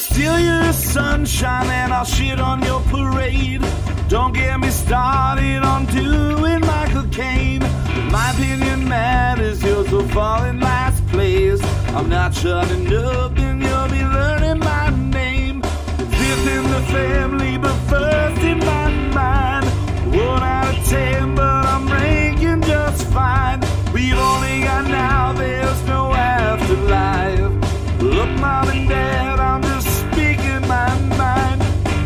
steal your sunshine and I'll shit on your parade. Don't get me started on doing Michael Caine. My opinion matters, yours will fall in last place. I'm not shutting up and you'll be learning my name. Fifth in the family, but first in my mind. 1 out of 10, but I'm ranking just fine. We've only got now, there's no afterlife. Look, Mom and Dad, I'm just speaking my mind.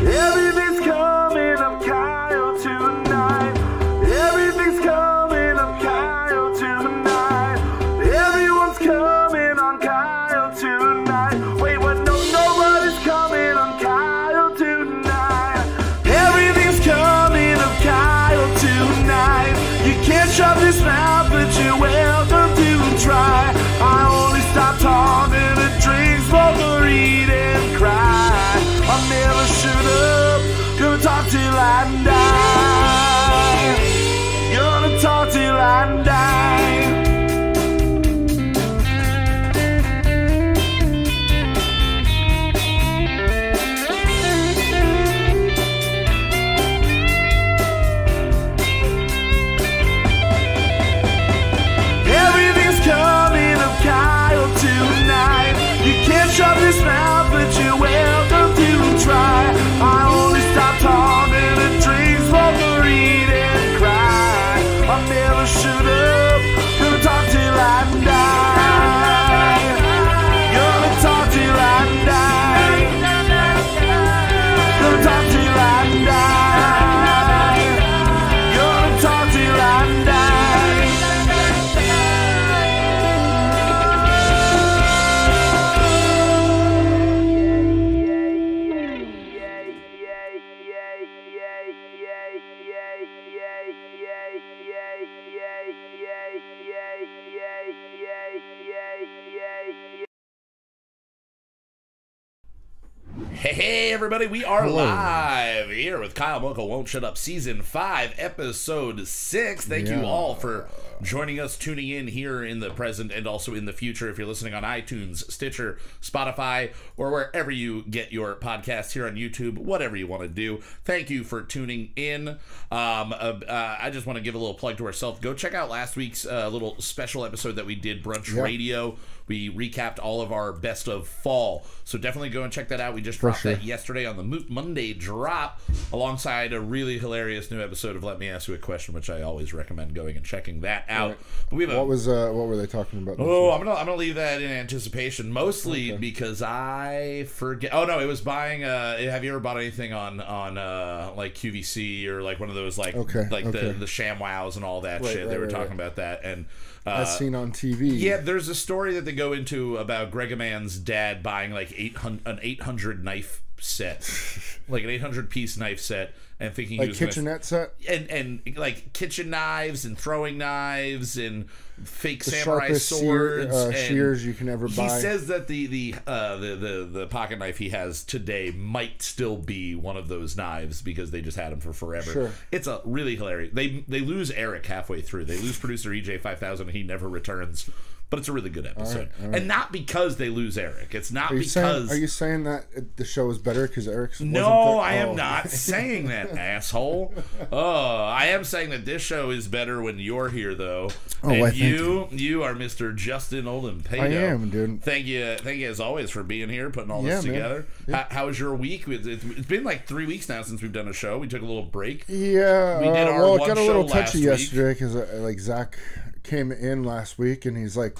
Everything's coming up Kyle tonight. Everything's coming up Kyle tonight. Everyone's coming on Kyle tonight. Wait, what? No, nobody's coming on Kyle tonight. Everything's coming up Kyle tonight. You can't shut this mouth, but you're welcome to try. I only stop talking to drink, smoke, or eat and cry. I never shut up, gonna talk till I die. Gonna talk till I die. Everything's coming up Kyle tonight. You can't shut this mouth, but you're welcome to try. I only stop talking to drink, smoke, or eat and cry. I never shut up, gonna talk till I die. Gonna talk till I die. Gonna talk till I die. Gonna talk till I die. Hey everybody, we are live here with Kyle Mocha Won't Shut Up Season 5, Episode 6. Thank you all for joining us, tuning in here in the present and also in the future. If you're listening on iTunes, Stitcher, Spotify, or wherever you get your podcasts, here on YouTube, whatever you want to do, thank you for tuning in. I just want to give a little plug to ourselves. Go check out last week's little special episode that we did, Brunch Radio. We recapped all of our best of fall, so definitely go and check that out. We just dropped that yesterday on the Monday drop, alongside a really hilarious new episode of Let Me Ask You a Question, which I always recommend going and checking that out. Right. But we have what were they talking about? Oh, I'm gonna leave that in anticipation, mostly because I forget. Oh no, it was buying. Have you ever bought anything on like QVC or like one of those like the ShamWows and all that shit? They were talking about that and. As seen on TV. Yeah, there's a story that they go into about Gregaman's dad buying like an 800 knife set, like an 800-piece knife set, and thinking like he was kitchenette set, and like kitchen knives and throwing knives and fake samurai swords, shears you can ever buy. He says that the pocket knife he has today might still be one of those knives because they just had them for forever. Sure. It's a really hilarious. They lose Eric halfway through. They lose producer EJ5000 and he never returns. But it's a really good episode. All right. And not because they lose Eric. It's not because... Are you saying that the show is better because Eric's wasn't there? No, I am not saying that, asshole. I am saying that this show is better when you're here, though. Oh, and you are Mr. Justin Olimpedo. I am, dude. Thank you as always for being here, putting all this together. Yeah. How was your week? It's been like 3 weeks now since we've done a show. We took a little break. Yeah. We did our one got a little touchy yesterday because like Zach came in last week and he's like,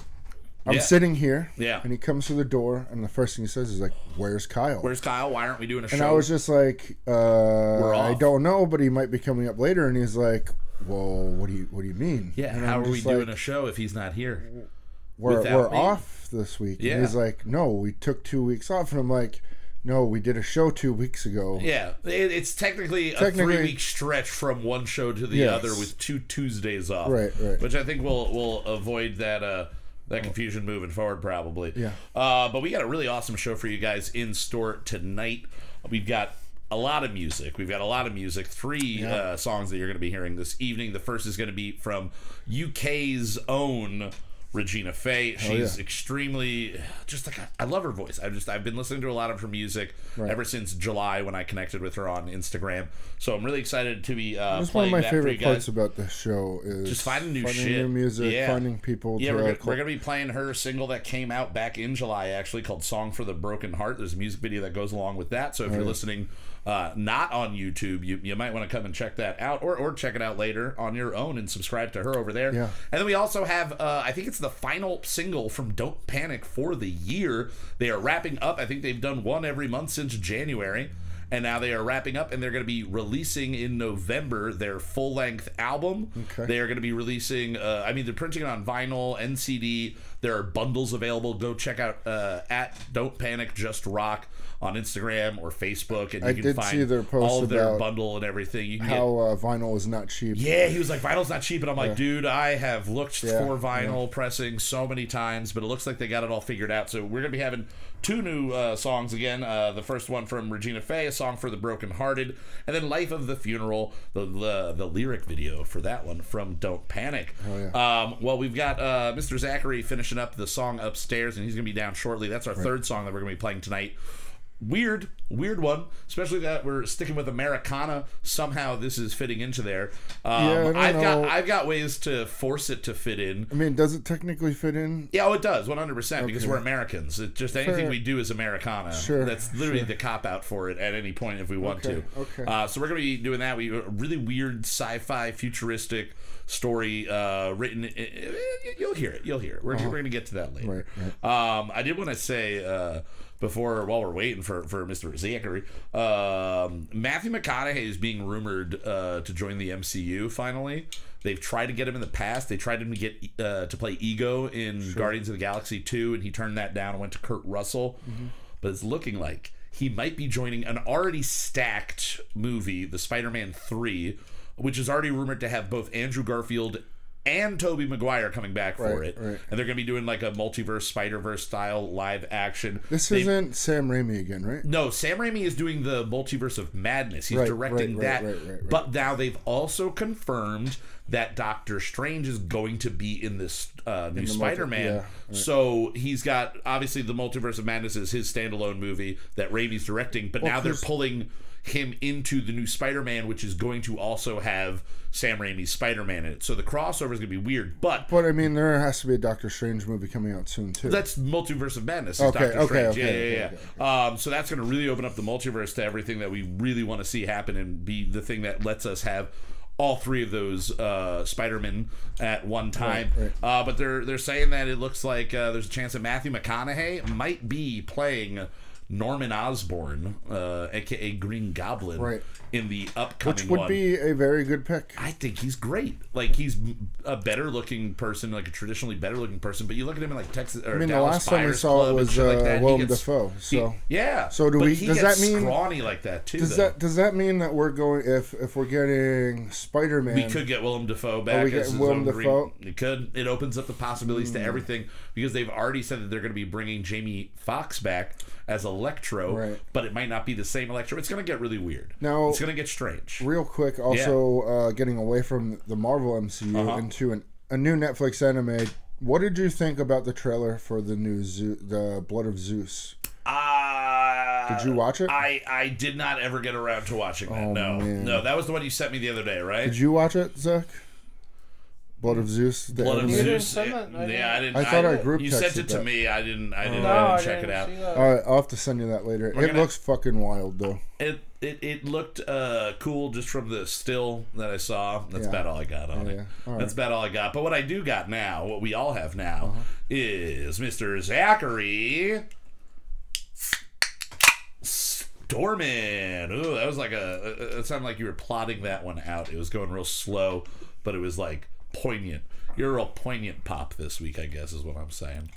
I'm sitting here, and he comes through the door, and the first thing he says is like, "Where's Kyle? Where's Kyle? Why aren't we doing a show?" And I was just like, I don't know, but he might be coming up later." And he's like, "Well, what do you mean?" Yeah, and how are we doing a show if he's not here? We're off this week. Yeah. And he's like, "No, we took 2 weeks off," and I'm like, "No, we did a show 2 weeks ago." Yeah, it's technically a 3-week stretch from one show to the other with 2 Tuesdays off. Right. Which I think will avoid that confusion moving forward, probably. Yeah. But we got a really awesome show for you guys in store tonight. We've got a lot of music. 3 songs that you're going to be hearing this evening. The first is going to be from UK's own Regina Faye. She's extremely just like I love her voice. I've been listening to a lot of her music ever since July when I connected with her on Instagram. So I'm really excited to be that's playing one of my that favorite for you guys. parts about the show is just finding new music, finding people. Yeah, we're gonna be playing her single that came out back in July, actually, called "Song for the Broken Heart." There's a music video that goes along with that. So if you're listening not on YouTube, you might want to come and check that out, or check it out later on your own and subscribe to her over there. Yeah. And then we also have I think it's the final single from Don't Panic for the year. They are wrapping up. I think they've done one every month since January. And now they are wrapping up, and they're going to be releasing in November their full-length album. Okay. They are going to be releasing, they're printing it on vinyl and CD. There are bundles available. Go check out at Don't Panic, Just Rock on Instagram or Facebook, and you can find all of their bundle and everything. You can how vinyl is not cheap. Yeah, he was like, vinyl's not cheap. And I'm like, dude, I have looked for vinyl pressing so many times, but it looks like they got it all figured out. So we're going to be having 2 new songs again. The first one from Regina Faye, a song for the brokenhearted, and then Life of the Funeral, the lyric video for that one from Don't Panic. Oh, yeah. Well, we've got Mr. Zachary finishing up the song Upstairs, and he's going to be down shortly. That's our third song that we're going to be playing tonight. Weird one, especially that we're sticking with Americana. Somehow this is fitting into there. I've got ways to force it to fit in. I mean, does it technically fit in? Yeah, it does, 100%, because we're Americans. It's just anything we do is Americana. Sure. That's literally the cop-out for it at any point if we want to. Okay. So we're going to be doing that. We a really weird sci-fi futuristic story written. You'll hear it. We're going to get to that later. Right. I did want to say while we're waiting for Mr. Zachary, Matthew McConaughey is being rumored to join the MCU finally. They've tried to get him in the past. They tried him to get to play Ego in Guardians of the Galaxy 2, and he turned that down and went to Kurt Russell. But it's looking like he might be joining an already stacked movie, the Spider-Man 3, which is already rumored to have both Andrew Garfield and Tobey Maguire coming back for it. Right. And they're going to be doing like a multiverse, Spider-Verse style live action. This isn't Sam Raimi again, right? No, Sam Raimi is doing the Multiverse of Madness. He's directing that. Right. But now they've also confirmed that Doctor Strange is going to be in this new Spider-Man. So he's got, obviously, the Multiverse of Madness is his standalone movie that Raimi's directing, but now they're pulling him into the new Spider-Man, which is going to also have Sam Raimi's Spider-Man in it. So the crossover is going to be weird, but I mean, there has to be a Doctor Strange movie coming out soon too. That's Multiverse of Madness. Okay. So that's going to really open up the multiverse to everything that we really want to see happen and be the thing that lets us have all 3 of those Spider-Men at one time. But they're saying that it looks like there's a chance that Matthew McConaughey might be playing Norman Osborn, aka Green Goblin, in the upcoming one. Which would be a very good pick. I think he's great. Like, he's a better looking person, like a traditionally better looking person. But you look at him in like Texas or Dallas the last time we Buyers saw Club it was like Willem Dafoe. So So do he does gets that mean scrawny like that too? Does that mean that we're going if we're getting Spider-Man? We could get Willem Dafoe back. Are we getting Willem Dafoe? It could. It opens up the possibilities to everything because they've already said that they're going to be bringing Jamie Foxx back as Electro, but it might not be the same Electro. It's going to get really weird. Now, it's going to get strange. Real quick, also getting away from the Marvel MCU into a new Netflix anime. What did you think about the trailer for the new the Blood of Zeus? Did you watch it? I did not ever get around to watching that. No, that was the one you sent me the other day, right? Did you watch it, Zach? Blood of Zeus. Blood of Zeus. I didn't. I thought our group. You sent it to me. I didn't check it out. All right, I'll have to send you that later. It looks fucking wild, though. It looked cool just from the still that I saw. That's about all I got on it. That's about all I got. But what I do got now, what we all have now, is Mr. Zachary Stormin. Ooh, that was like it sounded like you were plotting that one out. It was going real slow, but it was like poignant. You're a real poignant pop this week, I guess, is what I'm saying.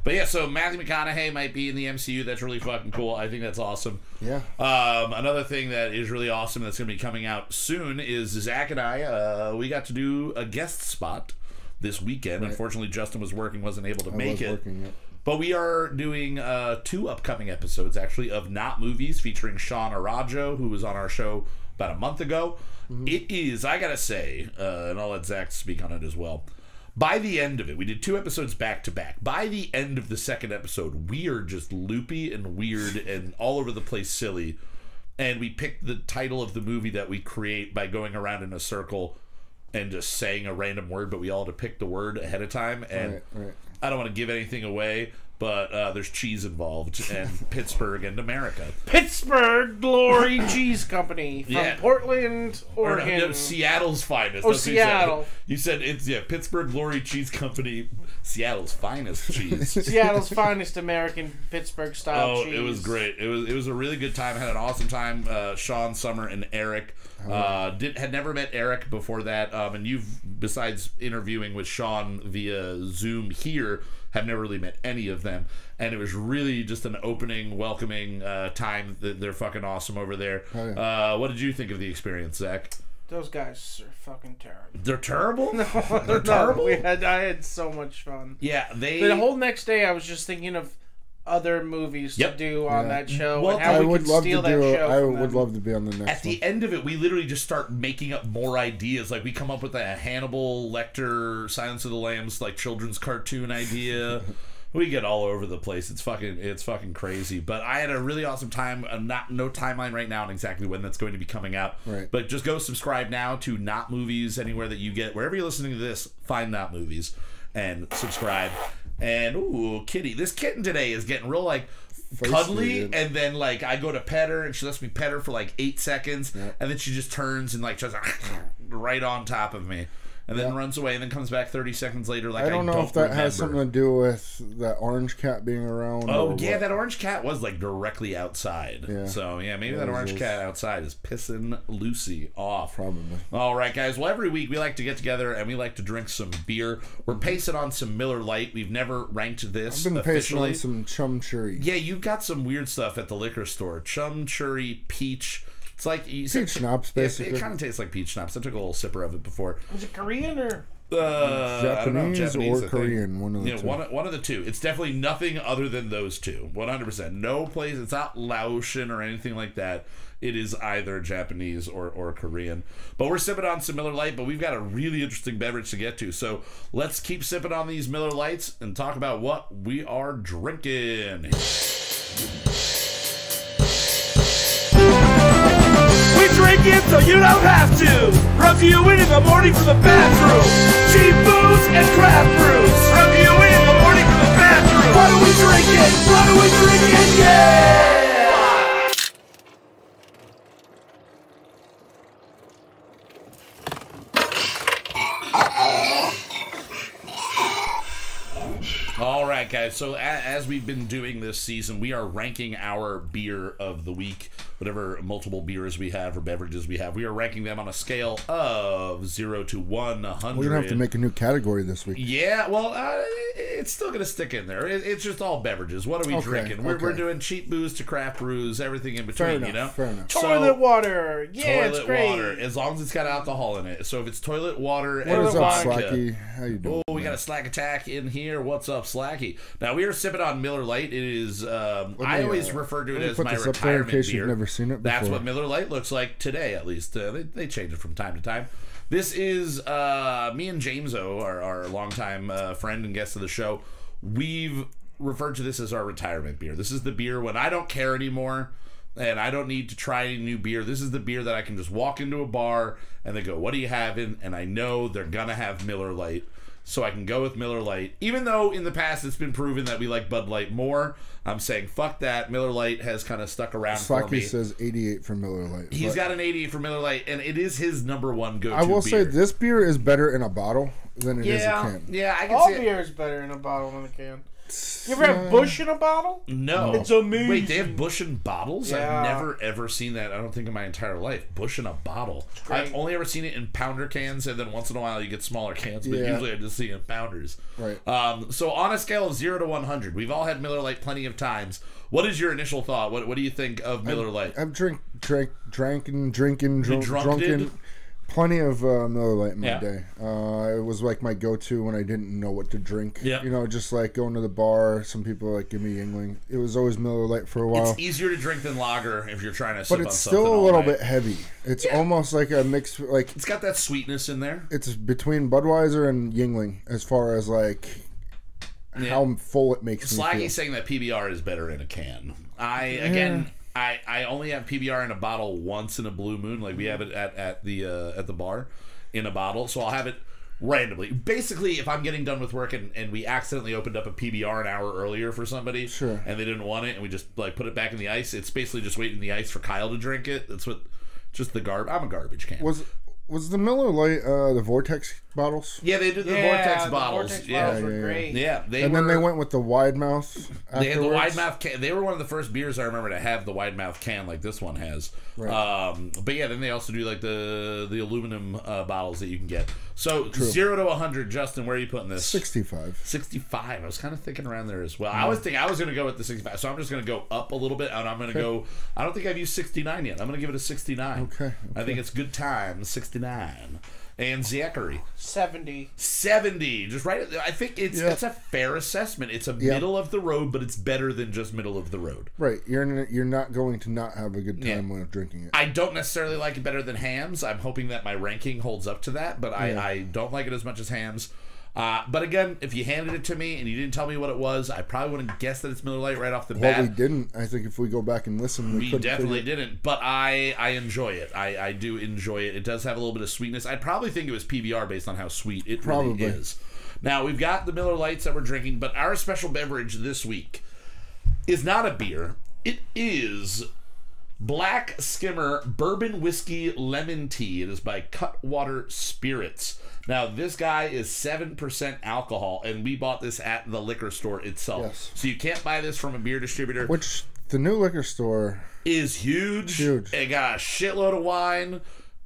But yeah, so Matthew McConaughey might be in the MCU. That's really fucking cool. I think that's awesome. Yeah. Another thing that is really awesome that's going to be coming out soon is Zach and I, we got to do a guest spot this weekend. Unfortunately, Justin was working, wasn't able to make it. But we are doing 2 upcoming episodes, actually, of Not Movies featuring Sean Arajo, who was on our show about a month ago. It is, I gotta say, and I'll let Zach speak on it as well, By the end of it, we did 2 episodes back to back. By the end of the second episode, we are just loopy and weird and all over the place silly. And we picked the title of the movie that we create by going around in a circle and just saying a random word, but we all had to pick the word ahead of time. And right. I don't want to give anything away, but there's cheese involved, and Pittsburgh and America. Pittsburgh Glory Cheese Company from Portland, Oregon. No, Seattle's finest. Oh, Seattle. You said it's Pittsburgh Glory Cheese Company, Seattle's finest cheese. Seattle's finest American Pittsburgh style cheese. It was great. It was a really good time. I had an awesome time. Sean, Summer, and Eric. Had never met Eric before that, and you've, besides interviewing with Sean via Zoom here, have never really met any of them, and it was really just an opening, welcoming time. They're fucking awesome over there. What did you think of the experience, Zach? Those guys are fucking terrible. They're terrible? No, they're terrible? I had so much fun. Yeah, the whole next day I was just thinking of other movies to do on that show, and how we could steal that show. I would love to be on the next one. At the end of it, we literally just start making up more ideas. Like, we come up with a Hannibal Lecter, Silence of the Lambs, like, children's cartoon idea. We get all over the place. It's fucking crazy. But I had a really awesome time. No timeline right now on exactly when that's going to be coming out. Right. But just go subscribe now to Not Movies anywhere that you get. Wherever you're listening to this, find Not Movies and subscribe. And ooh, kitty! This kitten today is getting real like cuddly, and then like I go to pet her, and she lets me pet her for like 8 seconds, and then she just turns and like just right on top of me, and then runs away, and then comes back 30 seconds later. Like, I don't know if that has something to do with that orange cat being around. Oh yeah, that orange cat was like directly outside. Yeah. So yeah, maybe that orange cat outside is pissing Lucy off. Probably. All right, guys. Well, every week we like to get together and we like to drink some beer. We're pacing on some Miller Lite. We've never ranked this. I've been officially. pacing on some Chumcherry. Yeah, you've got some weird stuff at the liquor store. Chumcherry peach. It's like peach schnapps, basically. It kind of tastes like peach schnapps. I took a little sipper of it before. Was it Korean or? Japanese or Korean, one of the two. One of the two. It's definitely nothing other than those two. 100%. No place. It's not Laotian or anything like that. It is either Japanese or Korean. But we're sipping on some Miller Lite, but we've got a really interesting beverage to get to. So let's keep sipping on these Miller Lights and talk about what we are drinking. We drink it so you don't have to. Reviewing in the morning from the bathroom. Cheap booze and craft brews. Reviewing in the morning from the bathroom. What are we drinking? What are we drinking? Yeah! All right, guys. So as we've been doing this season, we are ranking our beer of the week, whatever multiple beers we have or beverages we have. We are ranking them on a scale of 0 to 100. We're gonna have to make a new category this week. Yeah, well, it's still gonna stick in there. It's just all beverages. What are we drinking? We're doing cheap booze to craft brews, everything in between. Fair enough. Toilet water. Yeah, it's great. Water, as long as it's got alcohol in it. So if it's toilet water, what is up, Slacky? How you doing? Oh, we got a Slack Attack in here. What's up, Slacky? Now we are sipping on Miller Lite. It is. I always refer to it as my retirement beer. You've never seen it before. That's what Miller Lite looks like today, at least. They change it from time to time. This is me and James-O, our longtime friend and guest of the show. We've referred to this as our retirement beer. This is the beer when I don't care anymore and I don't need to try any new beer. This is the beer that I can just walk into a bar and they go, "What are you having?" And I know they're gonna have Miller Lite. So I can go with Miller Lite. Even though in the past it's been proven that we like Bud Light more, I'm saying fuck that. Miller Lite has kind of stuck around for me. Slacky says 88 for Miller Lite. He's got an 88 for Miller Lite, and it is his number one go-to beer. I will say this beer is better in a bottle than it is a can. Yeah, I can All see it. beer is better in a bottle than a can. You ever have Busch in a bottle? No. It's amazing. Wait, they have Busch in bottles? Yeah. I've never, ever seen that, I don't think, in my entire life. Busch in a bottle. I've only ever seen it in pounder cans, and then once in a while you get smaller cans, but usually I just see it in pounders. Right. So on a scale of 0 to 100, we've all had Miller Lite plenty of times. What is your initial thought? What do you think of Miller Lite? I've drunken. Plenty of Miller Lite in my day. It was like my go-to when I didn't know what to drink. Yeah. You know, just like going to the bar. Some people like give me Yingling. It was always Miller Lite for a while. It's easier to drink than lager if you're trying to sip on something. But it's still a little bit heavy. It's almost like a mix. Like it's got that sweetness in there. It's between Budweiser and Yingling as far as like how full it makes me feel. Slaggy's saying that PBR is better in a can. I only have PBR in a bottle once in a blue moon. Like we have it at the bar in a bottle, so I'll have it randomly. Basically, if I'm getting done with work and we accidentally opened up a PBR an hour earlier for somebody, sure, and they didn't want it, and we just like put it back in the ice, it's basically just waiting in the ice for Kyle to drink it. That's what. Just the I'm a garbage can. Was the Miller Lite the Vortex bottles? Yeah, they did the Vortex bottles. Vortex bottles were great. Yeah, then they went with the wide mouth. They had the wide mouth can. They were one of the first beers I remember to have the wide mouth can like this one has. Right. But yeah, then they also do like the aluminum bottles that you can get. So 0 to 100, Justin, where are you putting this? 65. 65. I was kind of thinking around there as well. I was thinking I was going to go with the 65, so I'm just going to go up a little bit, and I'm going to go. I don't think I've used 69 yet. I'm going to give it a 69. Okay. I think it's good time. 69. And Zachary 70. Just right. I think it's a fair assessment. It's a middle of the road, but it's better than just middle of the road. Right. You're not going to not have a good time when drinking it. I don't necessarily like it better than Hams. I'm hoping that my ranking holds up to that, but I don't like it as much as Hams. But again, if you handed it to me and you didn't tell me what it was, I probably wouldn't guess that it's Miller Lite right off the bat. Well, we didn't. I think if we go back and listen, we definitely didn't. But I enjoy it. I do enjoy it. It does have a little bit of sweetness. I'd probably think it was PBR based on how sweet it really is. Now, we've got the Miller Lights that we're drinking, but our special beverage this week is not a beer. It is Black Skimmer Bourbon Whiskey Lemon Tea. It is by Cutwater Spirits. Now, this guy is 7% alcohol, and we bought this at the liquor store itself. Yes. So you can't buy this from a beer distributor. Which, the new liquor store is huge. It got a shitload of wine,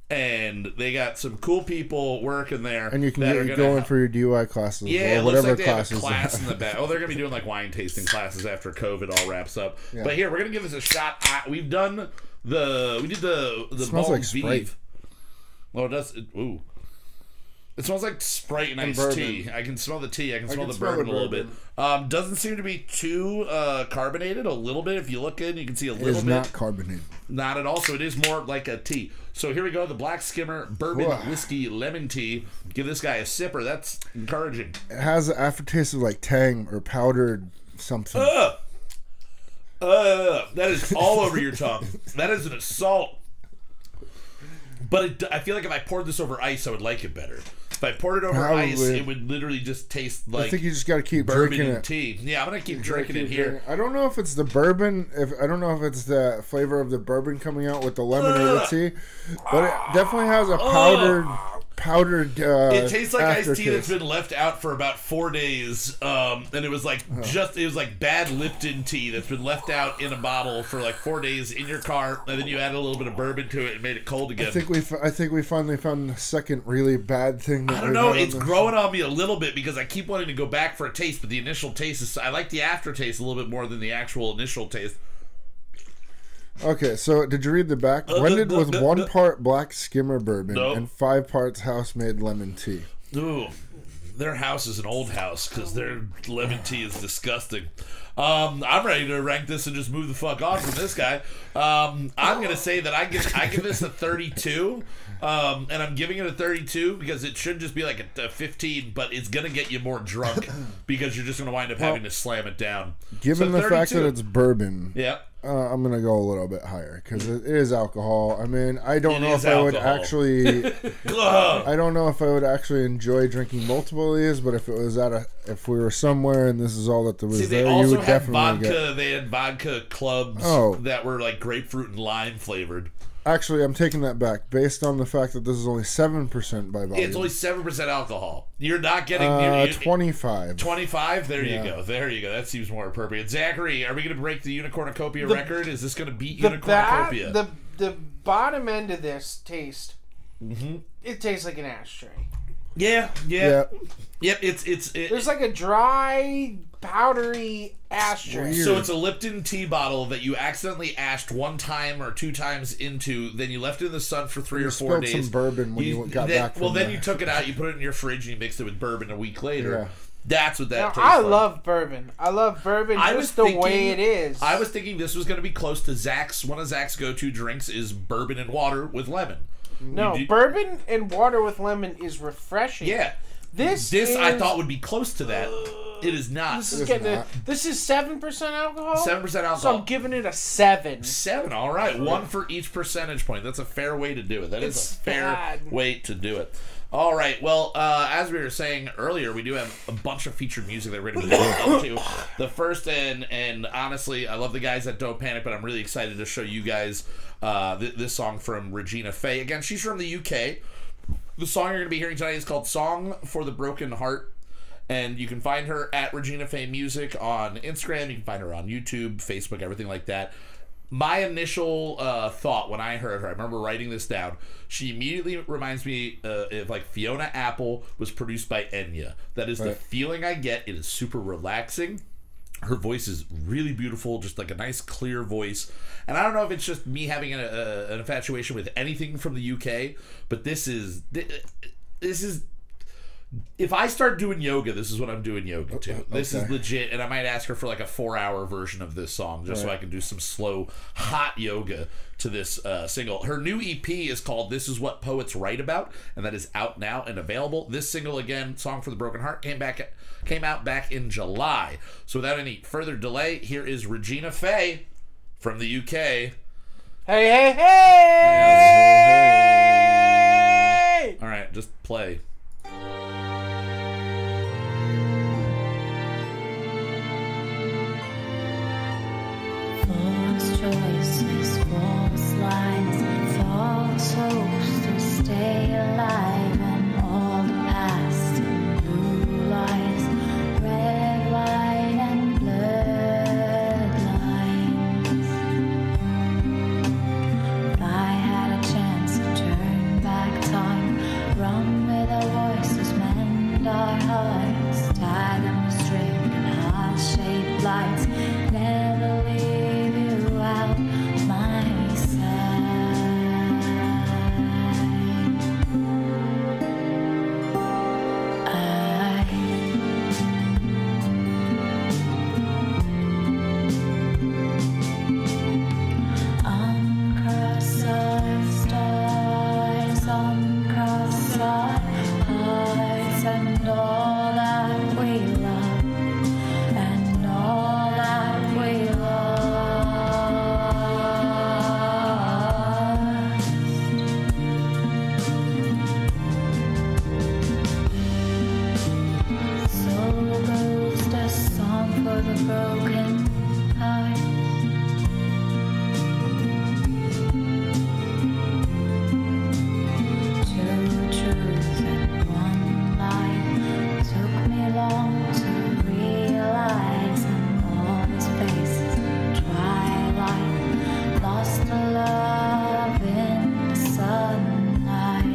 and they got some cool people working there. And you can get going for your DUI classes. Yeah, or whatever looks like they classes. have a class in the back. Oh, they're going to be doing like wine tasting classes after COVID all wraps up. Yeah. But here, we're going to give this a shot. We did the it smells like Sprite. Oh, it does. Ooh. It smells like Sprite and iced tea. I can smell the tea. I can smell the bourbon a little bit. Doesn't seem to be too carbonated. A little bit. If you look in, you can see a little bit. It is not carbonated. Not at all. So it is more like a tea. So here we go. The Black Skimmer Bourbon Whiskey Lemon Tea. Give this guy a sipper. That's encouraging. It has an aftertaste of like tang or powdered something. That is all over your tongue. That is an assault. But I feel like if I poured this over ice, I would like it better. If I poured it over ice, it would literally just taste like I think you just got to keep bourbon drinking and tea. Yeah, I'm gonna keep drinking it here. I don't know if it's the bourbon. I don't know if it's the flavor of the bourbon coming out with the lemon or the tea, but it definitely has a powdered. It tastes like iced tea that's been left out for about 4 days, and it was like it was like bad Lipton tea that's been left out in a bottle for like 4 days in your car, and then you add a little bit of bourbon to it and made it cold again. I think we finally found the second really bad thing. I don't know. It's growing on me a little bit because I keep wanting to go back for a taste, but the initial taste is. I like the aftertaste a little bit more than the actual initial taste. Okay, so did you read the back? Blended with 1 part Black Skimmer bourbon and 5 parts house-made lemon tea. Ooh, their house is an old house because their lemon tea is disgusting. I'm ready to rank this and just move the fuck on from this guy. I'm gonna say that I give this a 32, and I'm giving it a 32 because it should just be like a 15, but it's gonna get you more drunk because you're just gonna wind up having to slam it down. Given the fact that it's bourbon, yeah. I'm gonna go a little bit higher because it is alcohol. I mean, I don't know if I would actually. I don't know if I would actually enjoy drinking multiple of these, but if if we were somewhere and this is all that there was there, you would definitely get. They had vodka clubs that were like grapefruit and lime flavored. Actually, I'm taking that back. Based on the fact that this is only 7% by volume. It's only 7% alcohol. You're not getting 25. 25? There you go. There you go. That seems more appropriate. Zachary, are we going to break the Unicornucopia record? Is this going to beat Unicornucopia? The bottom end of this taste, it tastes like an ashtray. Yeah. Yep, there's like a dry, powdery ashtray. So it's a Lipton tea bottle that you accidentally ashed 1 time or 2 times into, then you left it in the sun for 3 or 4 days. You spilled some bourbon when you got back from then you took it out, you put it in your fridge, and you mixed it with bourbon a week later. Yeah. That's what that tastes I like. love bourbon. I love bourbon just the way it is. I was thinking this was going to be close to Zach's. One of Zach's go-to drinks is bourbon and water with lemon. No, bourbon and water with lemon is refreshing. Yeah. This I thought would be close to that. It is not. This is 7% alcohol? 7% alcohol. So I'm giving it a 7. 7, all right. 1 for each percentage point. That's a fair way to do it. That is a fair way to do it. All right. Well, as we were saying earlier, we do have a bunch of featured music that we're going to be listening to. The first, and honestly, I love the guys that Don't Panic, but I'm really excited to show you guys this song from Regina Faye. Again, she's from the UK. The song you're going to be hearing tonight is called Song for the Broken Heart. And you can find her at Regina Faye Music on Instagram. You can find her on YouTube, Facebook, everything like that. My initial thought when I heard her, I remember writing this down, she immediately reminds me of like Fiona Apple was produced by Enya. That is the feeling I get. It is super relaxing. Her voice is really beautiful, just like a nice clear voice. And I don't know if it's just me having an infatuation with anything from the UK, but this is if I start doing yoga, this is what I'm doing yoga to. Okay. This is legit, and I might ask her for like a 4-hour version of this song just so I can do some slow, hot yoga to this single. Her new EP is called This Is What Poets Write About, and that is out now and available. This single, again, Song for the Broken Heart, came out back in July. So without any further delay, here is Regina Faye from the UK. Hey, hey, hey! All right, just play. False choices, false lies, false hopes to stay alive, and all the past and blue lies, red, white, and blurred lines. If I had a chance to turn back time, run with our voices, mend our hearts, tie them with string and heart-shaped lights, never leave you out my side. Uncross our stars, uncross our hearts, and all that we love, and all that we lost. So goes the song for the broken heart. Two truths and one lie. Took me long to realize, and all these faces in twilight, lost the love in the sunlight.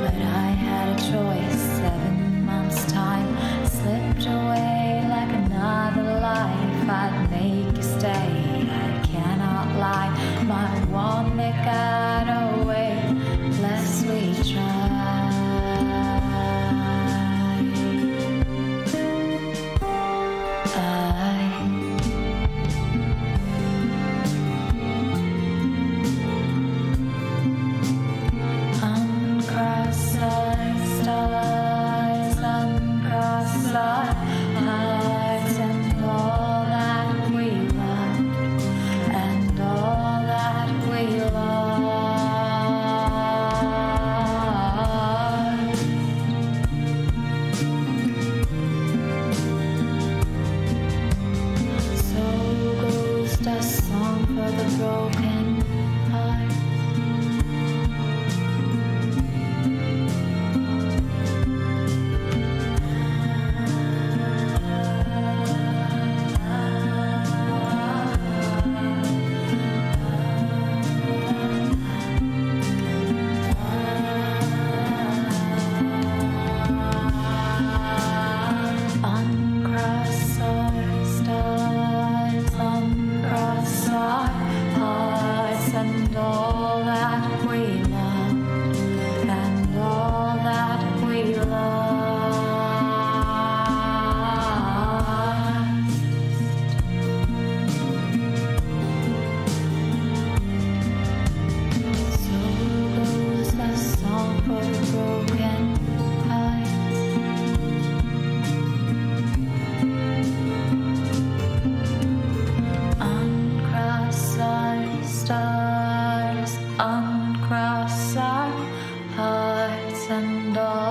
But I had a choice, 7 months' time slipped away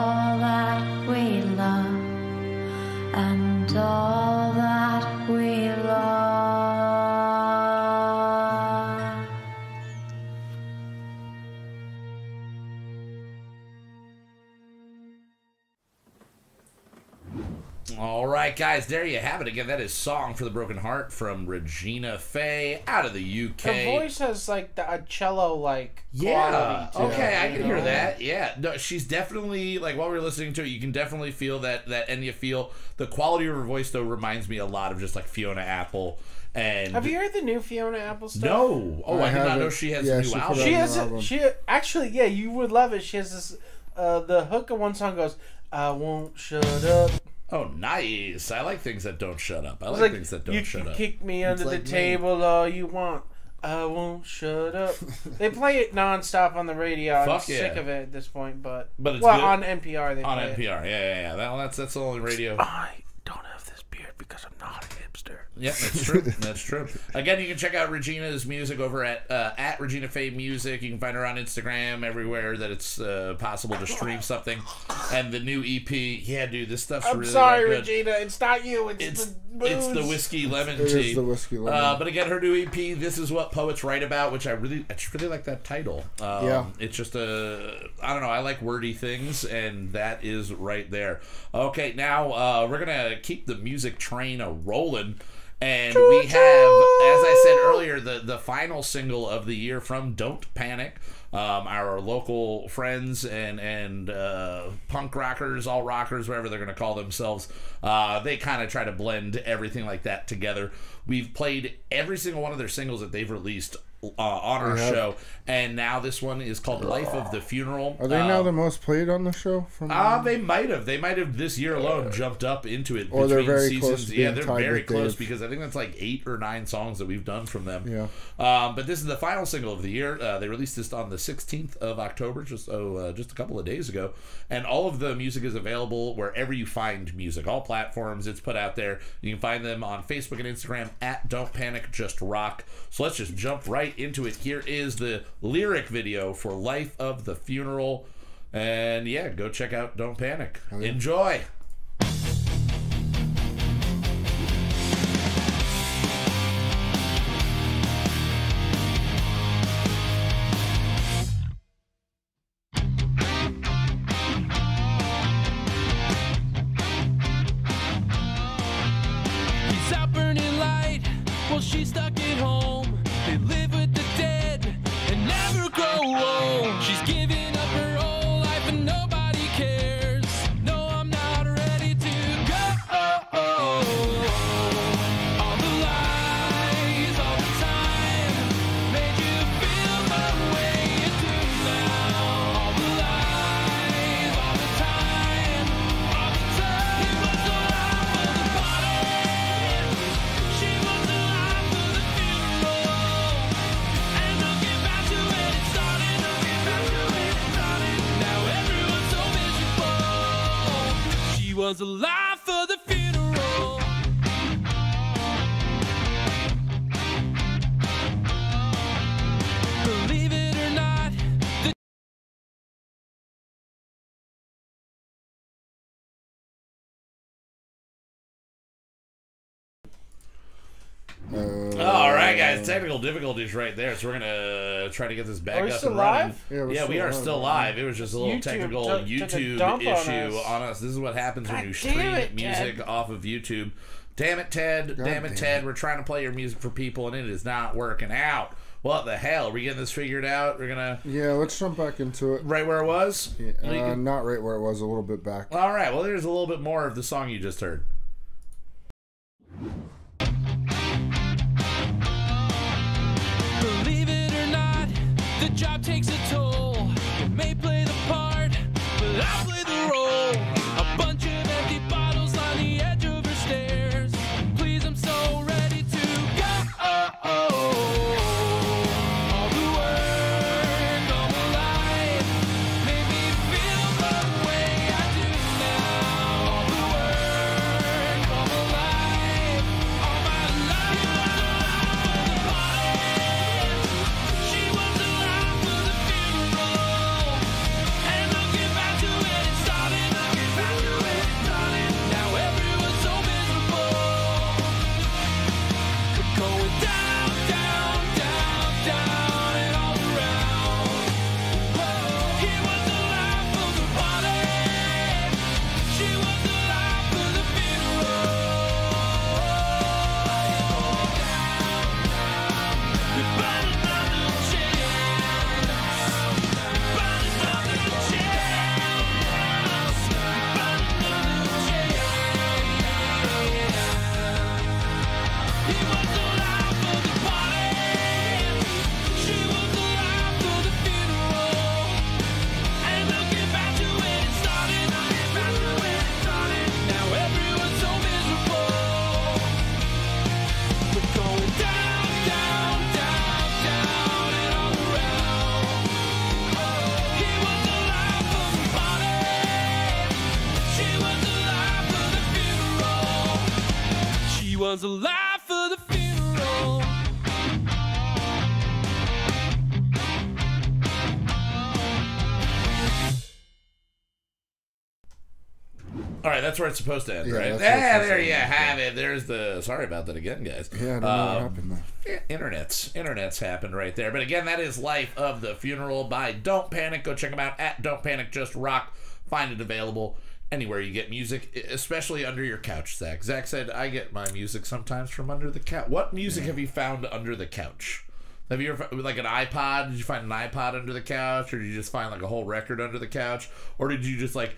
all that we love, and all that we lost. All right, guys, there you have it. Again, that is Song for the Broken Heart from Regina Faye out of the UK. Her voice has like a cello-like quality to okay, it, I can hear that. Yeah, no, she's definitely, like, while we were listening to it, you can definitely feel that Enya feel. The quality of her voice, though, reminds me a lot of just, like, Fiona Apple. And have you heard the new Fiona Apple stuff? No. Oh, I did not know she has a new album. She has actually, yeah, you would love it. She has this, the hook of one song goes, I won't shut up. Oh, nice. I like things that don't shut up. I like things that don't shut up. You can kick me under the table all you want. I won't shut up. They play it nonstop on the radio. I'm sick of it at this point, but it's good. On NPR they play it. Yeah. That's the only radio. I don't have this beard because I'm not a hipster. Yeah, that's true. That's true. Again, you can check out Regina's music over at Regina Faye Music. You can find her on Instagram, everywhere that it's possible to stream something. And the new EP, yeah, dude, this stuff's really good. I'm sorry, Regina, it's not you. It's the booze. It's the whiskey lemon tea. It is the whiskey lemon. But again, her new EP, This Is What Poets Write About, which I just really like that title. It's just I don't know, I like wordy things, and that is right there. Okay, now we're gonna keep the music train rolling. And we have, as I said earlier, the final single of the year from Don't Panic, our local friends and punk rockers, alt rockers, whatever they're going to call themselves. They kind of try to blend everything like that together. We've played every single one of their singles that they've released on our show, and now this one is called Life of the Funeral. Are they now the most played on the show? They might have this year alone jumped up into it. Or they're very seasons. Close. Yeah, they're very close because I think that's like 8 or 9 songs that we've done from them. Yeah. But this is the final single of the year. They released this on the 16th of October, just a couple of days ago, and all of the music is available wherever you find music, all platforms. It's put out there. You can find them on Facebook and Instagram at Don't Panic Just Rock. So let's just jump right into it. Here is the lyric video for Life of the Funeral. And yeah, go check out Don't Panic. Enjoy. He's out burning light while she's stuck at home. They live with the dead and never grow old. She's giving up her whole life and nobody cares. No, I'm not ready to go. All the lies, all the time made you feel the way you do now. All the lies, all the time, all the time. He was alive for the party. She was alive for the funeral. And don't get back to when it started. Don't get back to when it started. Now everyone's so miserable. She was alive for the funeral. Believe it or not, the All right, guys. Technical difficulties right there, so we're gonna try to get this back up and running. We are still live. It was just a little technical YouTube issue on us. This is what happens when you stream music off of YouTube. Damn it, Ted. Damn it, Ted. We're trying to play your music for people, and it is not working out. What the hell? Are we getting this figured out? We're gonna... Yeah, let's jump back into it. Right where it was? Yeah, not right where it was, a little bit back. All right, well, there's a little bit more of the song you just heard. believe it or not, the job takes a toll. You may play the part, but I play the role. A bunch of empty bottles on the edge of her stairs. Please, I'm so ready to go. All the work, all the life made me feel the way I do now. All the work, all the life, all my life. She was alive for the party. She was alive for the funeral. And don't get back to when it was alive for the funeral. All right, that's where it's supposed to end, right? Yeah, there you have it. There's the... Sorry about that again, guys. Yeah, I don't know what happened there. Internet's happened right there. But again, that is Life of the Funeral by Don't Panic. Go check them out at Don't Panic, Just Rock. Find it available anywhere you get music, especially under your couch, Zach. Zach said, I get my music sometimes from under the couch. What music have you found under the couch? Have you ever, like an iPod? Did you find an iPod under the couch? Or did you just find like a whole record under the couch? Or did you just like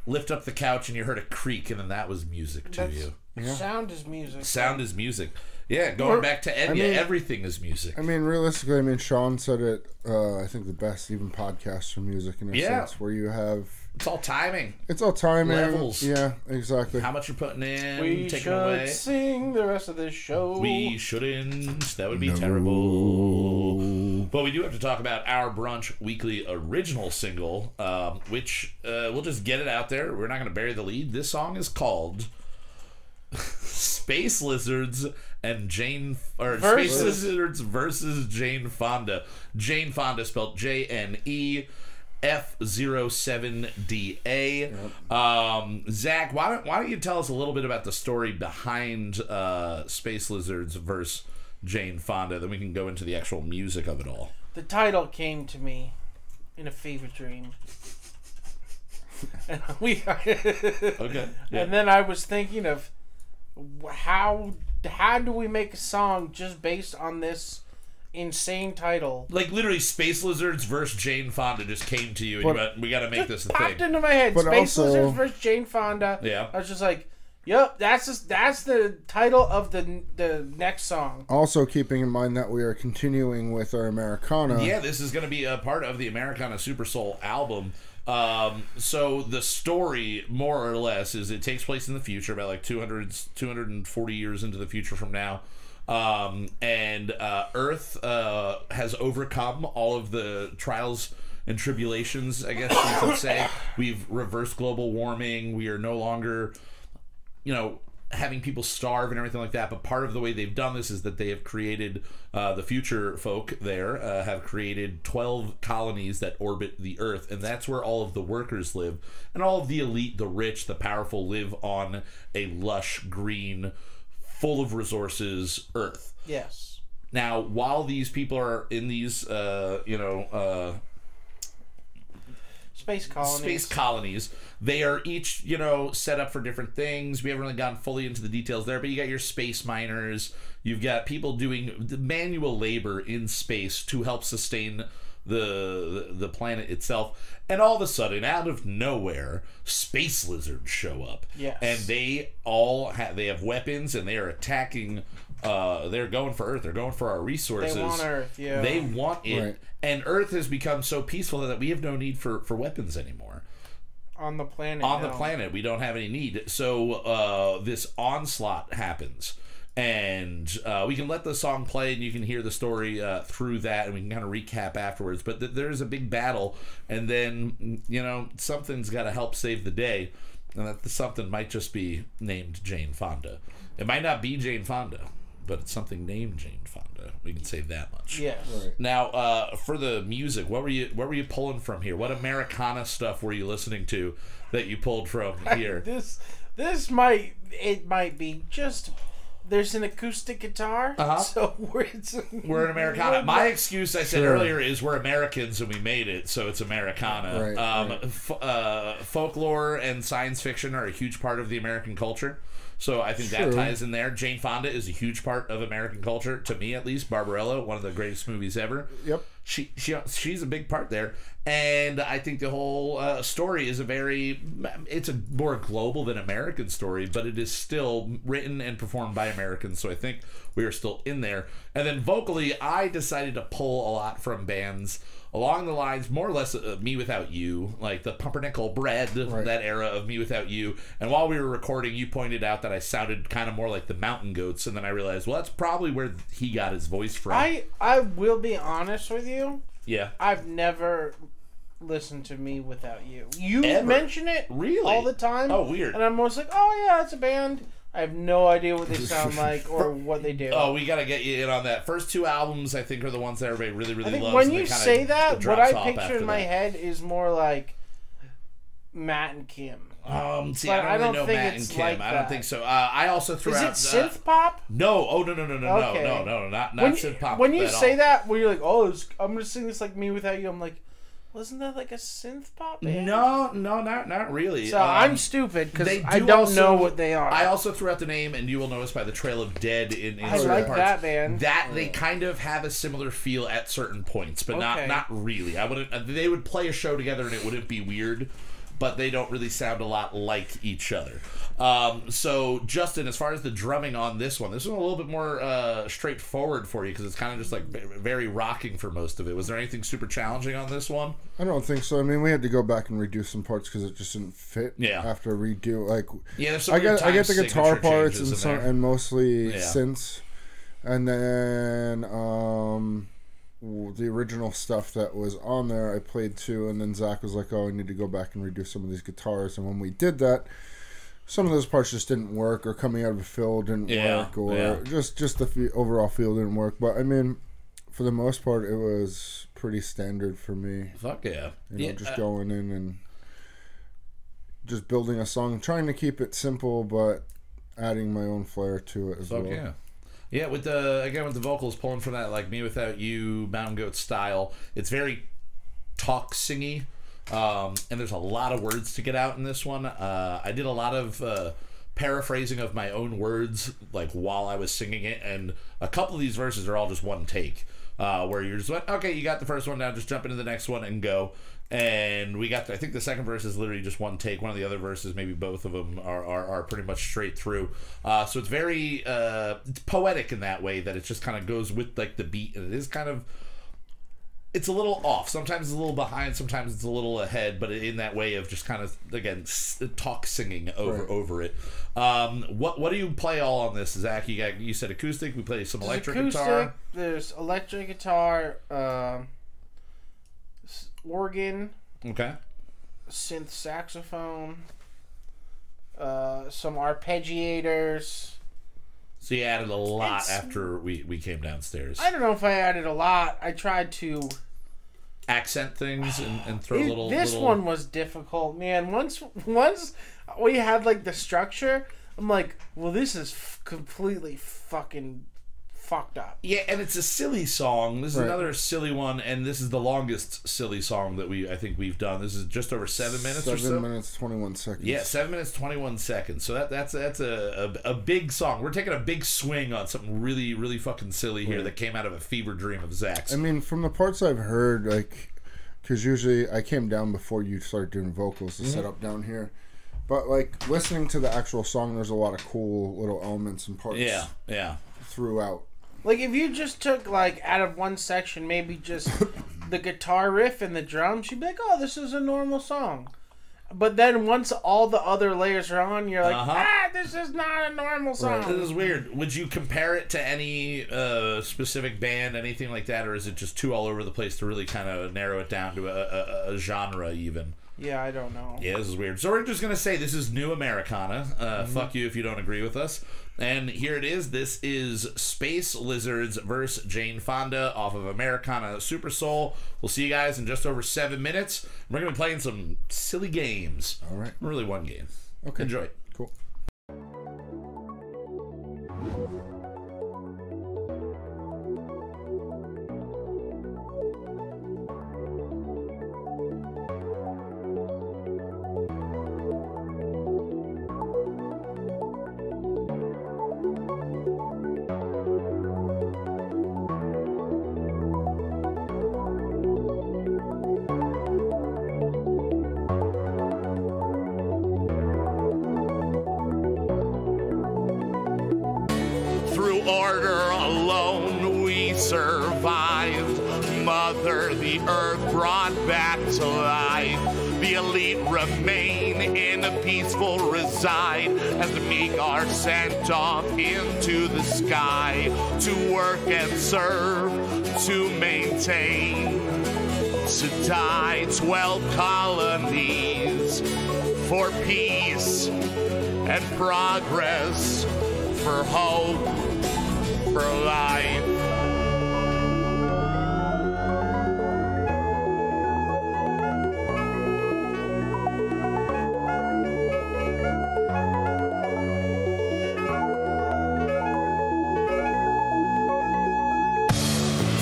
lift up the couch and you heard a creak and then that was music to you? Yeah. Sound is music. Sound is music. Yeah, going back to Enya, everything is music. I mean, realistically, Sean said it, I think the best even podcasts are music in a sense, where you have... It's all timing. It's all timing. Levels. Yeah, exactly. How much you're putting in, we taking away. We should sing the rest of this show. We shouldn't. That would be terrible. But we do have to talk about our Brunch Weekly Original Single, which we'll just get it out there. We're not going to bury the lead. This song is called Space Lizards and Space Lizards versus Jane Fonda. Jane Fonda spelled JNE F07DA. Yep. Zach, why don't you tell us a little bit about the story behind Space Lizards versus Jane Fonda, then we can go into the actual music of it all. The title came to me in a fever dream. And okay. Yeah. And then I was thinking of how do we make a song just based on this insane title? Like literally, Space Lizards versus Jane Fonda just came to you, and you went, we got to make this a thing. Popped into my head. But Space also, Lizards versus Jane Fonda. Yeah. I was just like, yep, that's the title of the next song. Also, keeping in mind that we are continuing with our Americana. Yeah, this is going to be a part of the Americana Super Soul album. So the story, more or less, is it takes place in the future, about like 240 years into the future from now. And Earth has overcome all of the trials and tribulations, I guess you could say. We've reversed global warming. We are no longer, having people starve and everything like that. But part of the way they've done this is that they have created, the future folk there have created 12 colonies that orbit the Earth. And that's where all of the workers live. And all of the elite, the rich, the powerful live on a lush, green, full of resources Earth. Yes. Now, while these people are in these, space colonies, they are each, set up for different things. We haven't really gotten fully into the details there, but you got your space miners. You've got people doing the manual labor in space to help sustain the planet itself. And all of a sudden, out of nowhere, space lizards show up. Yes. And they all they have weapons, and they are attacking. They're going for Earth. They're going for our resources. They want Earth, yeah. They want it. Right. And Earth has become so peaceful that we have no need for weapons anymore. On the planet. The planet, we don't have any need. So this onslaught happens. And we can let the song play, and you can hear the story through that, and we can kind of recap afterwards. But there's a big battle, and then, something's got to help save the day. And that something might just be named Jane Fonda. It might not be Jane Fonda, but it's something named Jane Fonda. We can say that much. Yes. Right. Now, for the music, what were you pulling from here? What Americana stuff were you listening to that you pulled from here? This might be just. There's an acoustic guitar, so we're an Americana. My excuse, I said earlier, is we're Americans and we made it, so it's Americana. Right, folklore and science fiction are a huge part of the American culture, so I think that ties in there. Jane Fonda is a huge part of American culture, to me at least. Barbarella, one of the greatest movies ever. Yep. She's a big part there, and I think the whole story is it's a more global than American story, but it is still written and performed by Americans, so I think we are still in there. And then vocally, I decided to pull a lot from bands along the lines, more or less, Me Without You, like the Pumpernickel Bread, that era of Me Without You. And while we were recording, you pointed out that I sounded kind of more like the Mountain Goats, and then I realized, well, that's probably where he got his voice from. I will be honest with you. Yeah. I've never listened to Me Without You. You Ever? mention it really all the time. Oh, weird. And I'm almost like, oh yeah, it's a band. I have no idea what they sound like or what they do. Oh, we got to get you in on that. First 2 albums, I think, are the ones that everybody really, really I think loves. When you say that, what I picture in my head is more like Matt and Kim. See, I don't really know Matt and Kim. Like I don't think so. I also threw out... Is it synth pop? No. Oh, no, not synth pop. When you say that, where you're like, oh, I'm going to sing this like Me Without You, I'm like, wasn't that like a synth pop band? No, not really. So I'm stupid because I don't know what they are. I also threw out the name, and you will notice by the Trail of Dead in I certain like parts, that band. that they kind of have a similar feel at certain points, but not really. I wouldn't. They would play a show together, and it wouldn't be weird. But they don't really sound a lot like each other. So, Justin, as far as the drumming on this one a little bit more straightforward for you because it's kind of just like very rocking for most of it. Was there anything super challenging on this one? I don't think so. I mean, we had to go back and redo some parts because it just didn't fit. Yeah. After redo, like there's some I get the guitar parts and mostly yeah. synths, and then the original stuff that was on there I played too, and then Zach was like, oh, I need to go back and redo some of these guitars, and when we did that, some of those parts just didn't work, or coming out of a fill didn't work, or just the overall feel didn't work. But I mean, for the most part, it was pretty standard for me. Fuck yeah. Just going in and just building a song, trying to keep it simple, but adding my own flair to it as well. Yeah. Yeah, with the vocals pulling from that like Me Without You, Mountain Goat style, it's very talk singy, and there's a lot of words to get out in this one. I did a lot of paraphrasing of my own words like while I was singing it, and a couple of these verses are all just one take, where you're just like, okay, you got the first one, now just jump into the next one and go. And we got I think the second verse is literally just one take. One of the other verses, maybe both of them, are pretty much straight through. So it's very it's poetic in that way that it just kind of goes with like the beat, and it is kind of, it's a little off. Sometimes it's a little behind, sometimes it's a little ahead, but in that way of just kind of, again, talk singing over it. What do you play all on this, Zach? You said acoustic. We play some electric guitar. There's electric guitar. Organ, okay, synth saxophone, some arpeggiators. So you added a lot after we came downstairs. I don't know if I added a lot. I tried to accent things and throw little. This one was difficult, man. Once we had like the structure, I'm like, well, this is completely fucking fucked up. Yeah, and it's a silly song. This is another silly one, and this is the longest silly song that I think we've done. This is just over 7 minutes or so. 7 minutes 21 seconds. Yeah, 7 minutes 21 seconds. So that's a big song. We're taking a big swing on something really, really fucking silly here that came out of a fever dream of Zach's. I mean, from the parts I've heard, like, because usually I came down before you started doing vocals to set up down here. But like listening to the actual song, there's a lot of cool little elements and parts. Yeah. Throughout. Like, if you just took, like, out of one section, maybe just the guitar riff and the drums, you'd be like, oh, this is a normal song. But then once all the other layers are on, you're like, this is not a normal song. This is weird. Would you compare it to any specific band, anything like that, or is it just too all over the place to really kind of narrow it down to a genre even? Yeah, I don't know. Yeah, this is weird. So we're just going to say this is new Americana. Fuck you if you don't agree with us. And here it is. This is Space Lizards vs. Jane Fonda off of Americana Super Soul. We'll see you guys in just over 7 minutes. We're going to be playing some silly games. All right. Really one game. Okay. Enjoy it. Cool. Order alone we survived. Mother the earth brought back to life. The elite remain in a peaceful reside as the meek are sent off into the sky to work and serve, to maintain, to die 12 colonies for peace and progress, for hope, for life.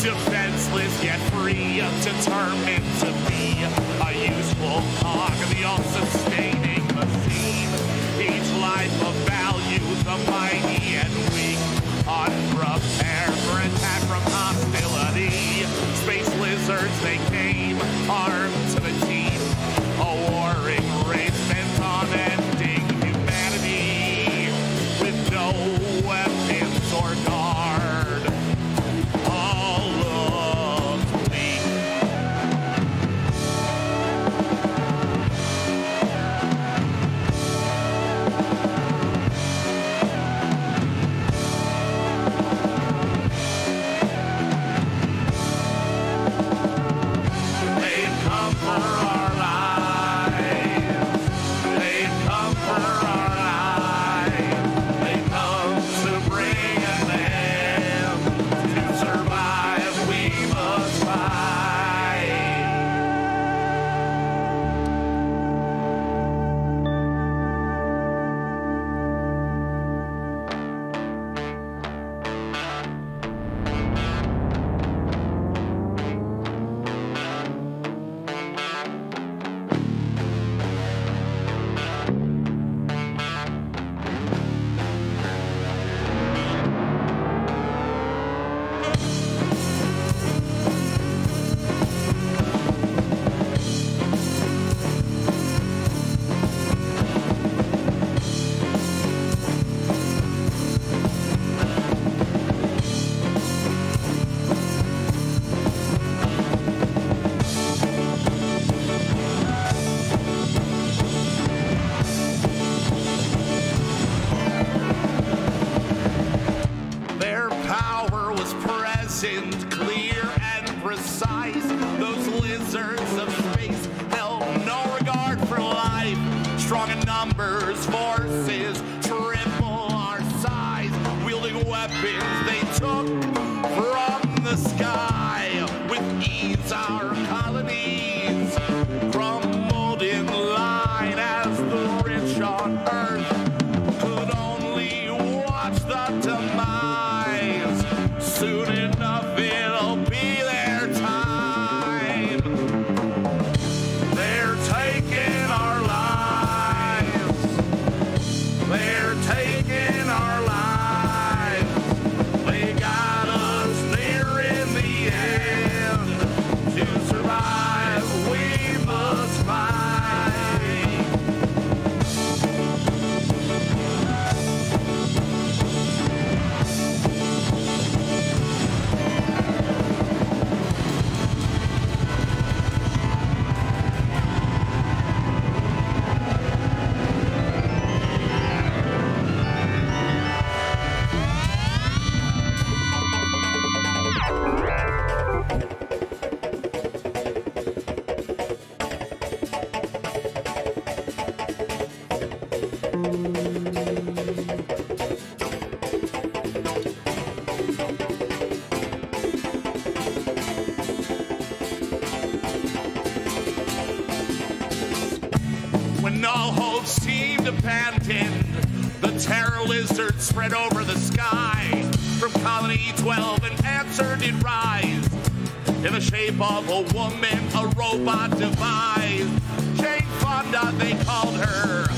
Defenseless yet free, determined to be a useful cog in the all-sustaining machine. Each life of value, the mighty and weak, unprepared for attack from hostility. Space lizards, they came, armed to the teeth, a warring race bent on ending humanity, with no weapons or guard. All looked bleak. They've come for our lives. They've come for our lives. They've come to bring an end. To survive, we must fight. Their power was present, clear and precise. Those lizards of space held no regard for life. Strong in numbers, forces triple our size. Wielding weapons they took from the sky. With ease our colonies crumbled in line as the rich on earth could only watch the demise. Soon enough it'll be their time. They're taking our lives. They're taking our lives. They got us near in the end. To survive, we must fight. When all hope seemed abandoned, the terror lizard spread over the sky. From Colony 12 an answer did rise. In the shape of a woman, a robot devised. Jane Fonda, they called her,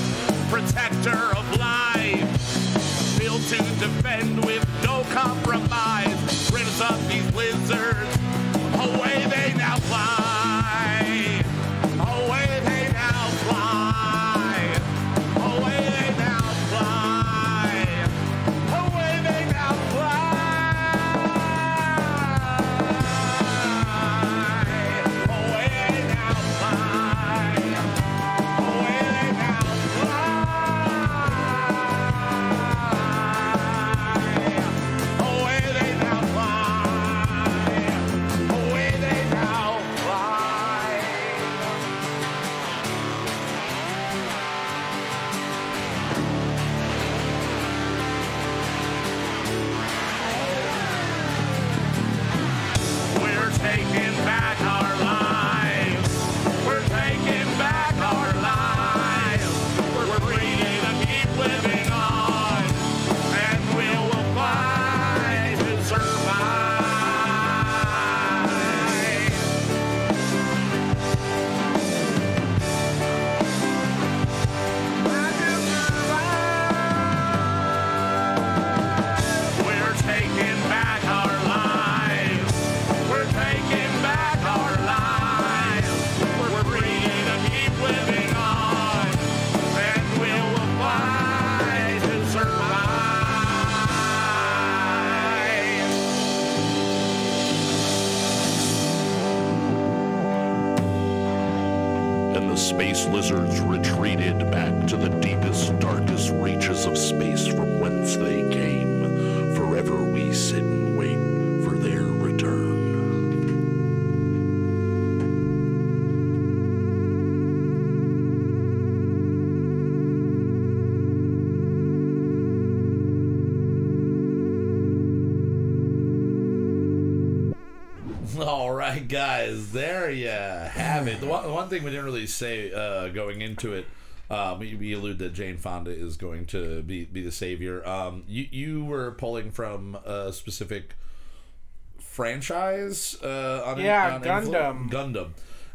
protector of life. Built to defend with no compromise. Rid us of these lizards, away they now fly. Away they now fly. Away they now fly. Away they now fly. Away they now fly. Away they now fly. lizards retreated back to the deepest, darkest reaches of space from whence they came. Forever we sit and wait for their return. All right, guys, there you have it. The one thing we didn't really say going into it, we allude that Jane Fonda is going to be the savior. You were pulling from a specific franchise on Gundam. Gundam.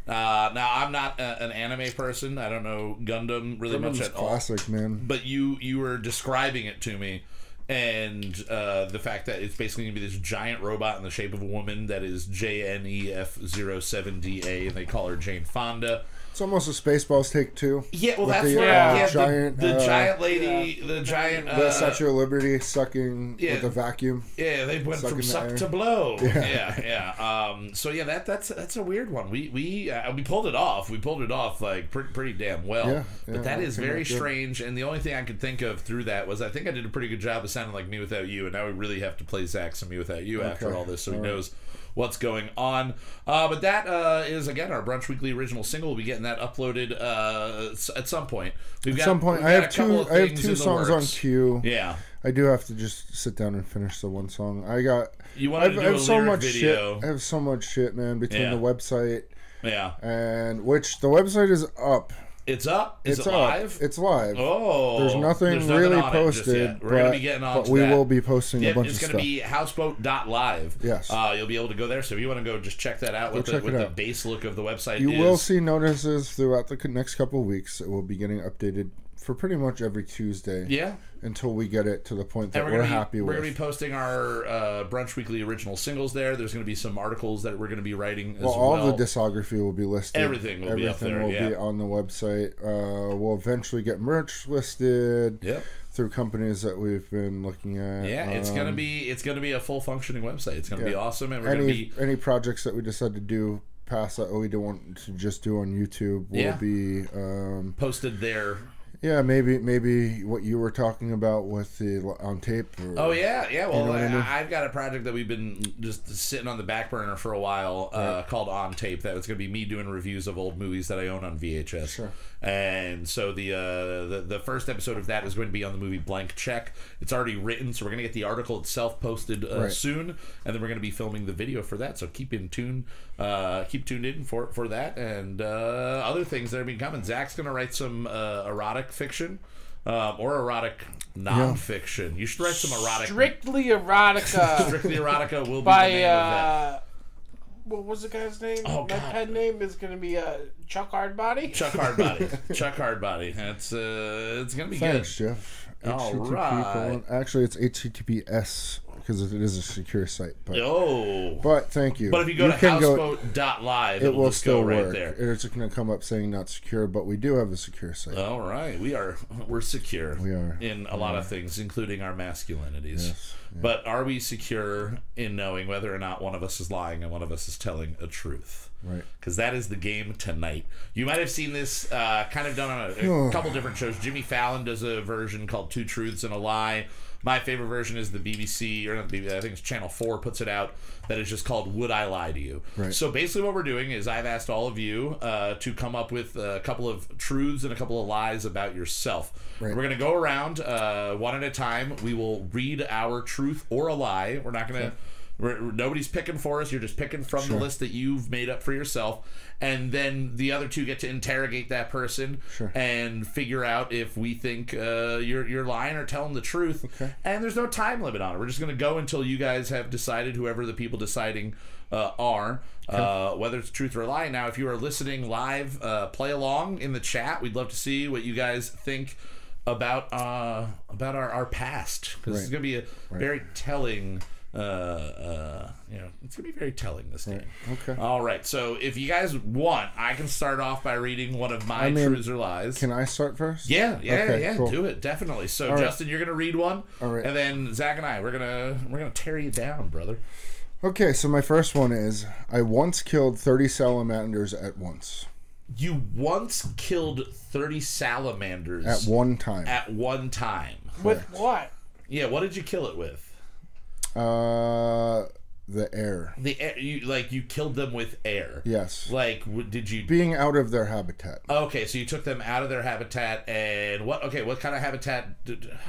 Now, I'm not an anime person. I don't know Gundam really much at all. Classic, man. But you were describing it to me. And the fact that it's basically going to be this giant robot in the shape of a woman that is JNE F07DA, and they call her Jane Fonda. It's almost a Spaceballs take two. Yeah, well, with that's the, what giant, the giant lady, the giant the Statue of Liberty sucking with a vacuum. Yeah, they went from suck to blow. Yeah. So yeah, that's a weird one. We pulled it off. We pulled it off like pretty damn well. Yeah, but that is very strange. And the only thing I could think of through that was I think I did a pretty good job of sounding like Me Without You, and now we really have to play Zach some Me Without You after all this, so he knows what's going on. But that is, again, our Brunch Weekly Original Single. We'll be getting that uploaded at some point. I have two songs on queue. Yeah. I do have to just sit down and finish the one song. I have so much video. Shit. I have so much shit, man, between the website and which the website is up. It's up? Is it live? It's live. Oh. There's nothing really posted. We're going to be getting on to that. We will be posting a bunch of stuff. stuff. It's going to be houseboat.live. Yes. You'll be able to go there. So if you want to go just check that out, what the base look of the website is. You will see notices throughout the next couple of weeks. It will be getting updated for pretty much every Tuesday. Yeah. Until we get it to the point that we're happy with. We're going to be posting our Brunch Weekly Original Singles there. There's going to be some articles that we're going to be writing as well. All the discography will be listed. Everything will be up there. Everything will be on the website. We'll eventually get merch listed. Yep. Through companies that we've been looking at. Yeah, it's gonna be a full functioning website. It's gonna be awesome, and we're gonna be any projects that we decide to do past that we don't want to just do on YouTube will be posted there. Yeah, maybe what you were talking about with the on tape. Well, I've got a project that we've been just sitting on the back burner for a while called On Tape. That was going to be me doing reviews of old movies that I own on VHS. Sure. And so the first episode of that is going to be on the movie Blank Check. It's already written, so we're going to get the article itself posted soon, and then we're going to be filming the video for that. So keep tuned in for that and other things that are being coming. Zach's going to write some erotic fiction or erotic non-fiction. You should write some erotic. Strictly Erotica. Strictly Erotica will be the name of that. What was the guy's name? Oh, My pen name is going to be Chuck Hardbody. Chuck Hardbody. Chuck Hardbody. It's going to be Thanks, good. Jeff. All right. Actually, it's HTTPS because it is a secure site. But, but thank you. But if you go to houseboat.live, it will still work. Right there. It's going to come up saying not secure, but we do have a secure site. All right. We're secure. We are. In a lot of things, including our masculinities. Yes. Yeah. But are we secure in knowing whether or not one of us is lying and one of us is telling a truth? Right. Because that is the game tonight. You might have seen this kind of done on a couple different shows. Jimmy Fallon does a version called Two Truths and a Lie. My favorite version is the BBC, or not the BBC, I think it's Channel 4 puts it out, that is just called Would I Lie to You? Right. So basically what we're doing is I've asked all of you to come up with a couple of truths and a couple of lies about yourself. Right. We're going to go around one at a time. We will read our truth or a lie. We're not going to... Nobody's picking for us. You're just picking from the list that you've made up for yourself, and then the other two get to interrogate that person and figure out if we think you're lying or telling the truth. Okay. And there's no time limit on it. We're just going to go until you guys have decided, whoever the people deciding are, whether it's truth or a lie. Now, if you are listening live, play along in the chat. We'd love to see what you guys think about our past, because it's going to be a very telling. It's gonna be very telling this game. Okay. All right. So if you guys want, I can start off by reading one of my truths or lies. Can I start first? Yeah. Cool. Do it definitely. So Justin, you're gonna read one. All right. And then Zach and I, we're gonna tear you down, brother. Okay. So my first one is: I once killed 30 salamanders at once. You once killed 30 salamanders At one time. At one time. With what? Yeah, what did you kill it with? The air. The air, you killed them with air. Yes. Like, did you being out of their habitat? Okay, so you took them out of their habitat, and what? Okay, what kind of habitat?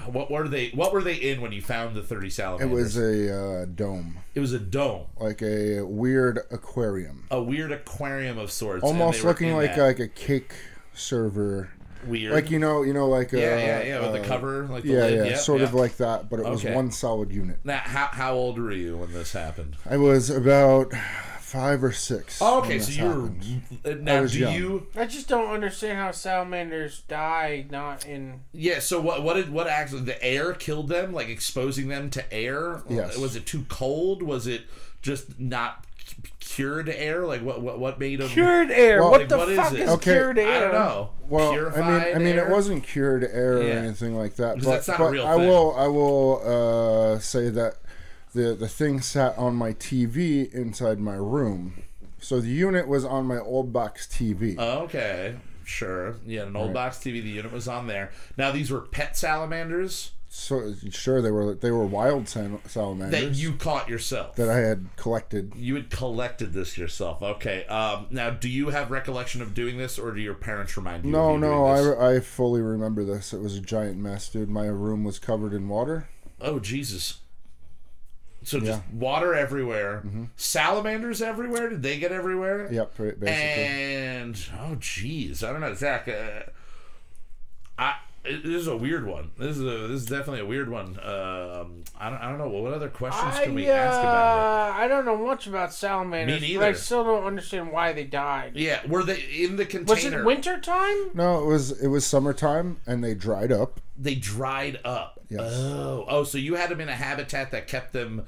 What were they in when you found the 30 salamanders? It was a dome. It was a dome, like a weird aquarium. A weird aquarium of sorts, almost looking like a cake server. Weird, like you know, like with the cover, like the lid. Sort of like that, but it was one solid unit. Now, how old were you when this happened? I was about 5 or 6. Oh, okay, so you were. Now, I just don't understand how salamanders die not in. Yeah. So what actually the air killed them? Like exposing them to air? Yes. Was it too cold? Was it just not cured air? Like what made them cured air? Well, what the fuck is cured air? I don't know. Well, Purified I mean, air? It wasn't cured air or anything like that. But that's not a real I thing. I will say that the thing sat on my TV inside my room. So the unit was on my old box TV. Okay, sure. Yeah, an old box TV. The unit was on there. Now these were pet salamanders. So sure, they were wild salamanders that you caught yourself. That I had collected. You had collected this yourself. Okay. Now, do you have recollection of doing this, or do your parents remind you? No. I fully remember this. It was a giant mess, dude. My room was covered in water. Oh Jesus. So just water everywhere. Mm-hmm. Salamanders everywhere. Did they get everywhere? Yep, basically. And oh geez, I don't know, Zach. This is a weird one. This is definitely a weird one. I don't know. What other questions can we ask about it? I don't know much about salamanders. Me neither. But I still don't understand why they died. Yeah, were they in the container? Was it winter time? No, it was summertime, and they dried up. They dried up. Yes. Oh, so you had them in a habitat that kept them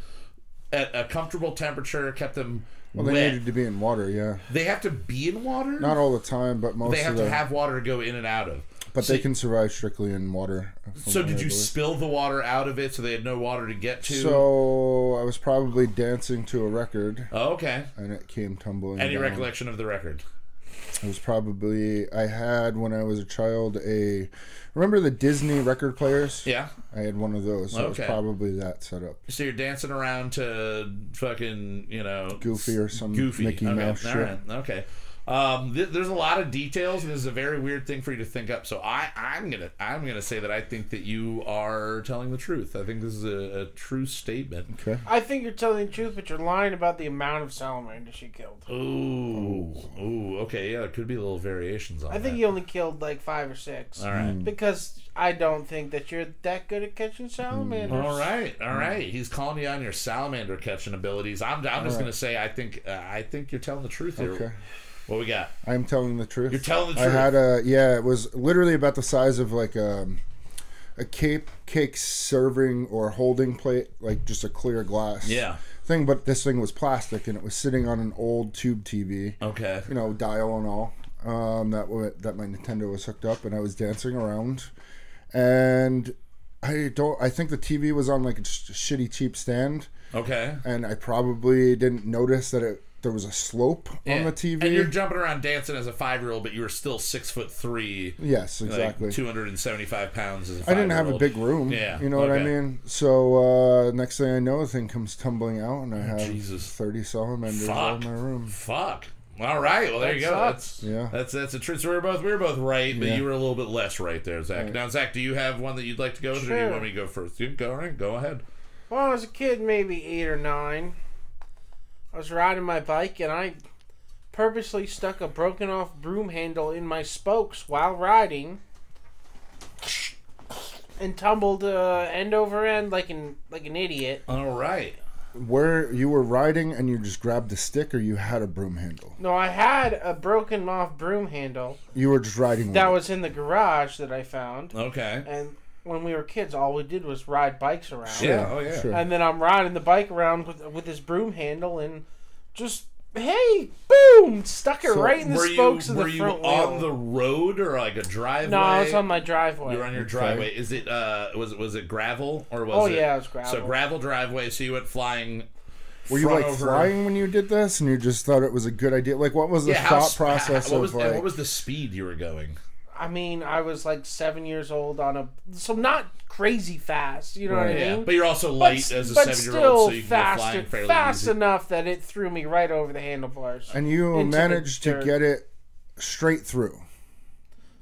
at a comfortable temperature, kept them. Well, they wet. needed to be in water. Yeah. They have to be in water. Not all the time, but most. They have to have water to go in and out of. But they can survive strictly in water. So did you spill the water out of it so they had no water to get to? So I was probably dancing to a record. Oh, okay. And it came tumbling Any down. recollection of the record? It was probably, I had when I was a child remember the Disney record players? Yeah. I had one of those. So it was probably that setup. So you're dancing around to fucking, Goofy or some Mickey Mouse shit. All right. Okay. There's a lot of details, and this is a very weird thing for you to think up. So I'm gonna say that I think that you are telling the truth. I think this is a true statement. Okay. I think you're telling the truth, but you're lying about the amount of salamanders you killed. Ooh. Okay. Yeah, there could be little variations on that. I think you only killed like 5 or 6. All right. Because I don't think that you're that good at catching salamanders. All right. He's calling you on your salamander catching abilities. I'm just gonna say I think you're telling the truth here. Okay. What we got? I'm telling the truth. You're telling the truth. I had it was literally about the size of like a cake serving or holding plate, like just a clear glass thing. But this thing was plastic, and it was sitting on an old tube TV. Okay. Dial and all. That my Nintendo was hooked up, and I was dancing around, and I think the TV was on like a shitty cheap stand. Okay. And I probably didn't notice that there was a slope on the TV. And you're jumping around dancing as a 5-year-old, but you were still 6'3". Yes, exactly. Like 275 pounds as a 5-year-old. I didn't have a big room. Yeah. You know what I mean? So next thing I know, the thing comes tumbling out, and I have 30 salamanders all in my room. Fuck. All right. Well, there you go. That's a truth. So we were both right, but you were a little bit less right there, Zach. Right. Now, Zach, do you have one that you'd like to go with, or do you want me to go first? You go. All right. Go ahead. Well, I was a kid, maybe 8 or 9. I was riding my bike, and I purposely stuck a broken off broom handle in my spokes while riding, and tumbled end over end like an idiot. All right. Where you were riding and you just grabbed the stick, or you had a broom handle? No, I had a broken off broom handle. You were just riding. That was in the garage that I found. Okay. And when we were kids, all we did was ride bikes around. Yeah, oh yeah. Sure. And then I'm riding the bike around with this broom handle, and just boom, stuck it right in the spokes of the front wheel. Were you on the road or like a driveway? No, I was on my driveway. You were on your driveway. Is it was it gravel or was it? Oh yeah, it was gravel. So gravel driveway. So you went flying Were you like flying when you did this, and you just thought it was a good idea? Like, what was the thought process what of was the speed you were going? I mean, I was like 7 years old so not crazy fast. You know what I mean? But you're also light as a 7-year-old, so you can go flying fairly fast easy. enough that it threw me right over the handlebars. And you managed to get it straight through.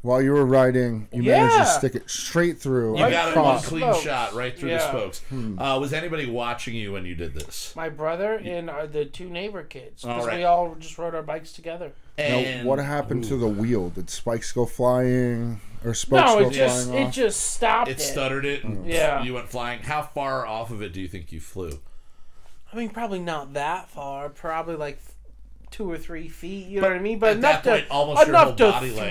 While you were riding, you managed to stick it straight through. You got it one clean shot right through the spokes. Was anybody watching you when you did this? My brother and the 2 neighbor kids. Because we all just rode our bikes together. And now, what happened to the wheel? Did spikes go flying? Or spokes go flying off? It just stopped it. It stuttered it. You went flying. How far off of it do you think you flew? I mean, probably not that far. Probably like 2 or 3 feet, you know what I mean? But enough to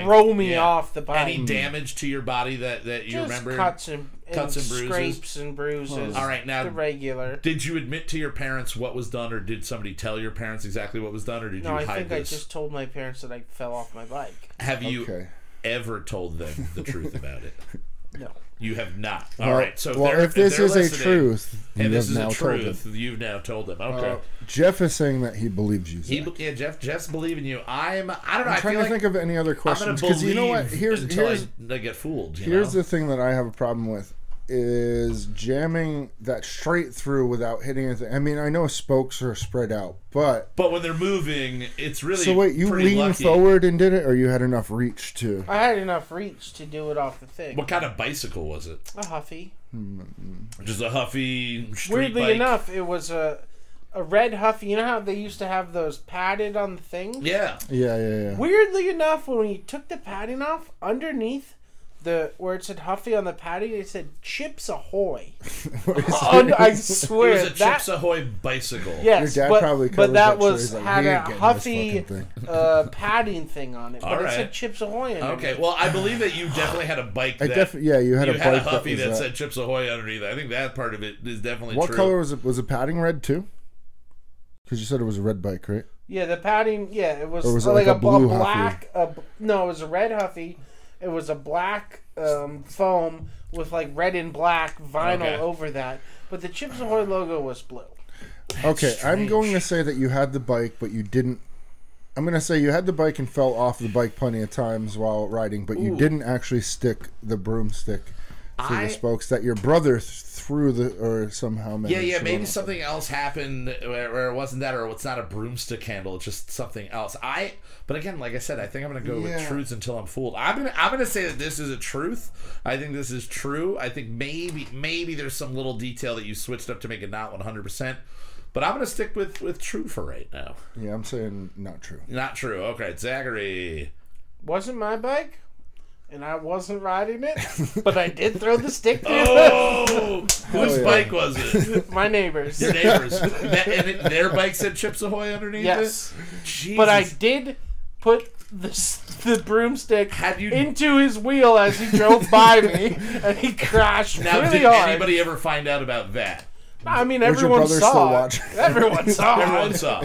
throw me off the bike. Any damage to your body that you just remember? Cuts and bruises. Scrapes and bruises. All right, now the regular. Did you admit to your parents what was done, or did somebody tell your parents exactly what was done, or did you hide this? No, I think I just told my parents that I fell off my bike. Have you ever told them the truth about it? No. You have not. All right. So if this is a truth, you've now told them. Okay. Jeff is saying that he believes you. Jeff's believing you. I don't know. I'm trying to think of any other questions, because you know what? Here's I get fooled. Here's the thing that I have a problem with is jamming that straight through without hitting anything. I mean, I know spokes are spread out, but when they're moving, it's really so. Wait, you leaned forward and did it, or you had enough reach to? I had enough reach to do it off the thing. What kind of bicycle was it? A Huffy. Just a Huffy street Weirdly bike? enough, it was a red Huffy. You know how they used to have those padded on the thing? Yeah. Weirdly enough, when you took the padding off, underneath where it said Huffy on the padding, it said Chips Ahoy. I swear, it was a Chips Ahoy bicycle. Yes, your dad probably but that was had a Huffy padding thing on it, but it said Chips Ahoy underneath. Okay, well, I believe that you definitely had a bike. You had a Huffy that said Chips Ahoy underneath. I think that part of it is definitely true. What color was it? Was the padding red too? Because you said it was a red bike, right? Yeah, the padding. Yeah, it was, like a blue black. No, it was a red Huffy. It was a black foam with like red and black vinyl over that, but the Chips Ahoy logo was blue. Okay, I'm going to say that you had the bike, but you didn't. I'm going to say you had the bike and fell off the bike plenty of times while riding, but you didn't actually stick the broomstick to the spokes. That your brother threw or somehow managed. Yeah. Maybe something else happened where it wasn't that, or it's not a broomstick handle. It's just something else. But again, like I said, I think I'm going to go with truths until I'm fooled. I'm gonna say that this is a truth. I think this is true. I think maybe there's some little detail that you switched up to make it not 100%. But I'm going to stick with true for right now. Yeah, I'm saying not true. Not true. Okay, Zachary. Wasn't my bike, and I wasn't riding it, but I did throw the stick through whose bike was it? My neighbor's. Your neighbor's. And their bike said Chips Ahoy underneath it? Jesus. But I did put the broomstick into his wheel as he drove by me, and he crashed really hard. Did anybody ever find out about that? I mean, everyone saw it. Everyone saw it. Everyone saw.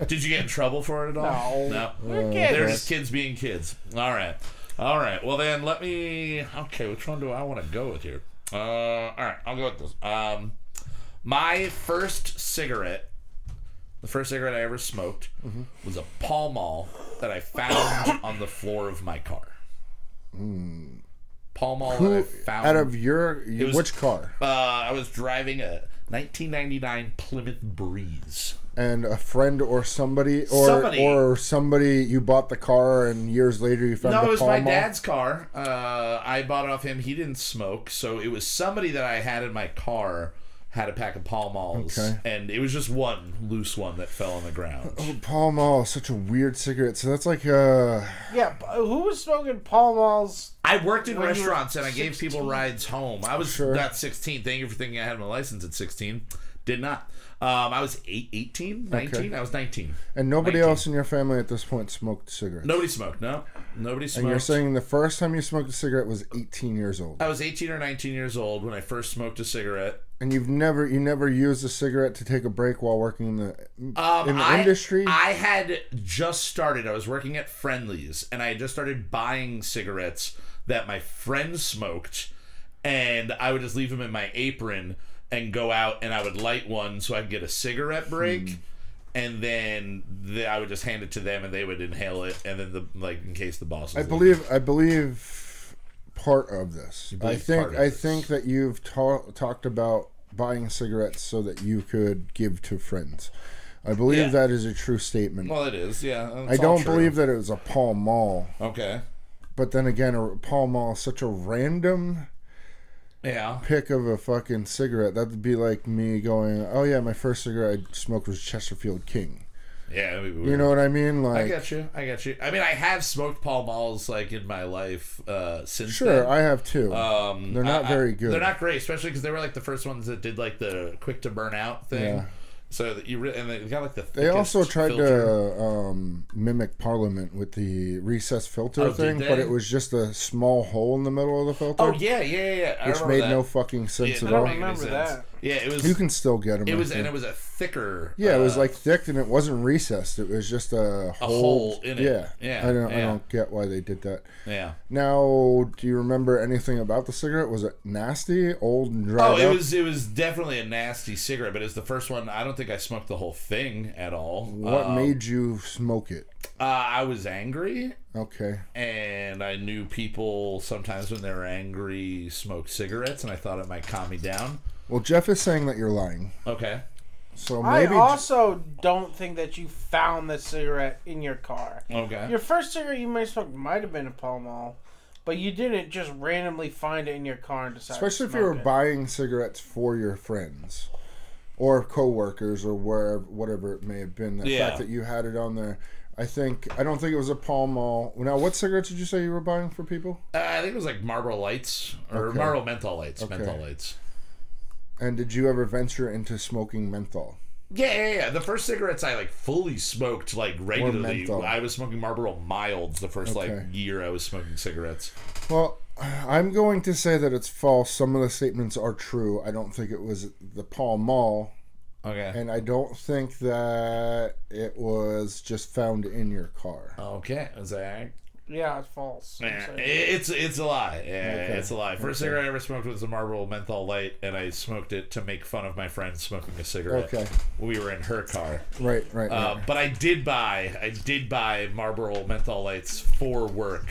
Did you get in trouble for it at all? No. They're just kids being kids. All right. Well, then let me. Okay, which one do I want to go with here? All right, I'll go with this. My first cigarette, the first cigarette I ever smoked, was a Pall Mall that I found on the floor of my car. Pall Mall that I found. Out of which car? I was driving a 1999 Plymouth Breeze. And a friend or somebody you bought the car and years later you found the Pall Mall? No, it was my dad's car. I bought it off him. He didn't smoke, so it was somebody that I had in my car had a pack of Pall Malls, and it was just one loose one that fell on the ground. Oh, Pall Mall is such a weird cigarette. So that's like yeah, who was smoking Pall Malls? I worked in restaurants and I gave people rides home. I was not 16. Thank you for thinking I had my license at 16. Did not. I was 18, 19. Okay. I was 19. And nobody else in your family at this point smoked cigarettes? Nobody smoked, no. Nobody smoked. And you're saying the first time you smoked a cigarette was 18 years old? I was 18 or 19 years old when I first smoked a cigarette. And you never used a cigarette to take a break while working in the industry? I had just started. I was working at Friendly's, and I had just started buying cigarettes that my friends smoked, and I would just leave them in my apron. and go out, and I would light one so I could get a cigarette break. And then I would just hand it to them, and they would inhale it, and then in case the boss was I believe part of this. I think that you've talked about buying cigarettes so that you could give to friends. I believe that is a true statement. Well, it is, yeah. I don't believe that it was a Pall Mall. Okay. But then again, a Pall Mall is such a random pick of a fucking cigarette. That would be like me going, oh yeah, my first cigarette I smoked was Chesterfield King. Yeah, that'd be weird. You know what I mean? Like, I get you. I mean, I have smoked Pall Malls in my life since. Sure, then. I have too. They're not very good. They're not great, especially because they were the first ones that did the quick to burn out thing. Yeah. So that and they got the. They also tried to mimic Parliament with the recessed filter thing, but it was just a small hole in the middle of the filter. Oh yeah. Which made no fucking sense at all. I don't remember that. Yeah, it was. You can still get them. It was a thicker. Yeah, it was thick, and it wasn't recessed. It was just a hole in it. Yeah. I don't get why they did that. Yeah. Now, do you remember anything about the cigarette? Was it nasty, old, and dried up? It was definitely a nasty cigarette, but it's the first one. I don't think I smoked the whole thing at all. What made you smoke it? I was angry. Okay. And I knew people sometimes when they were angry smoked cigarettes, and I thought it might calm me down. Well, Jeff is saying that you're lying. Okay. So maybe I also don't think that you found the cigarette in your car. Okay. Your first cigarette you may have smoked might have been a Pall Mall, but you didn't just randomly find it in your car and decide Especially to if you were smoke it. buying cigarettes for your friends or co-workers or whatever it may have been. The fact that you had it on there. I don't think it was a Pall Mall. Now, what cigarettes did you say you were buying for people? I think it was Marlboro Lights or Marlboro Menthol Lights. Okay. Menthol Lights. And did you ever venture into smoking menthol? Yeah. The first cigarettes I fully smoked regularly. I was smoking Marlboro Milds the first year I was smoking cigarettes. Well, I'm going to say that it's false. Some of the statements are true. I don't think it was the Pall Mall. Okay. And I don't think that it was just found in your car. Okay. Is that? Yeah, it's false. It's a lie. Yeah, it's a lie. First cigarette I ever smoked was a Marlboro Menthol Light, and I smoked it to make fun of my friend smoking a cigarette. Okay. We were in her car. Right. But I did buy Marlboro Menthol Lights for work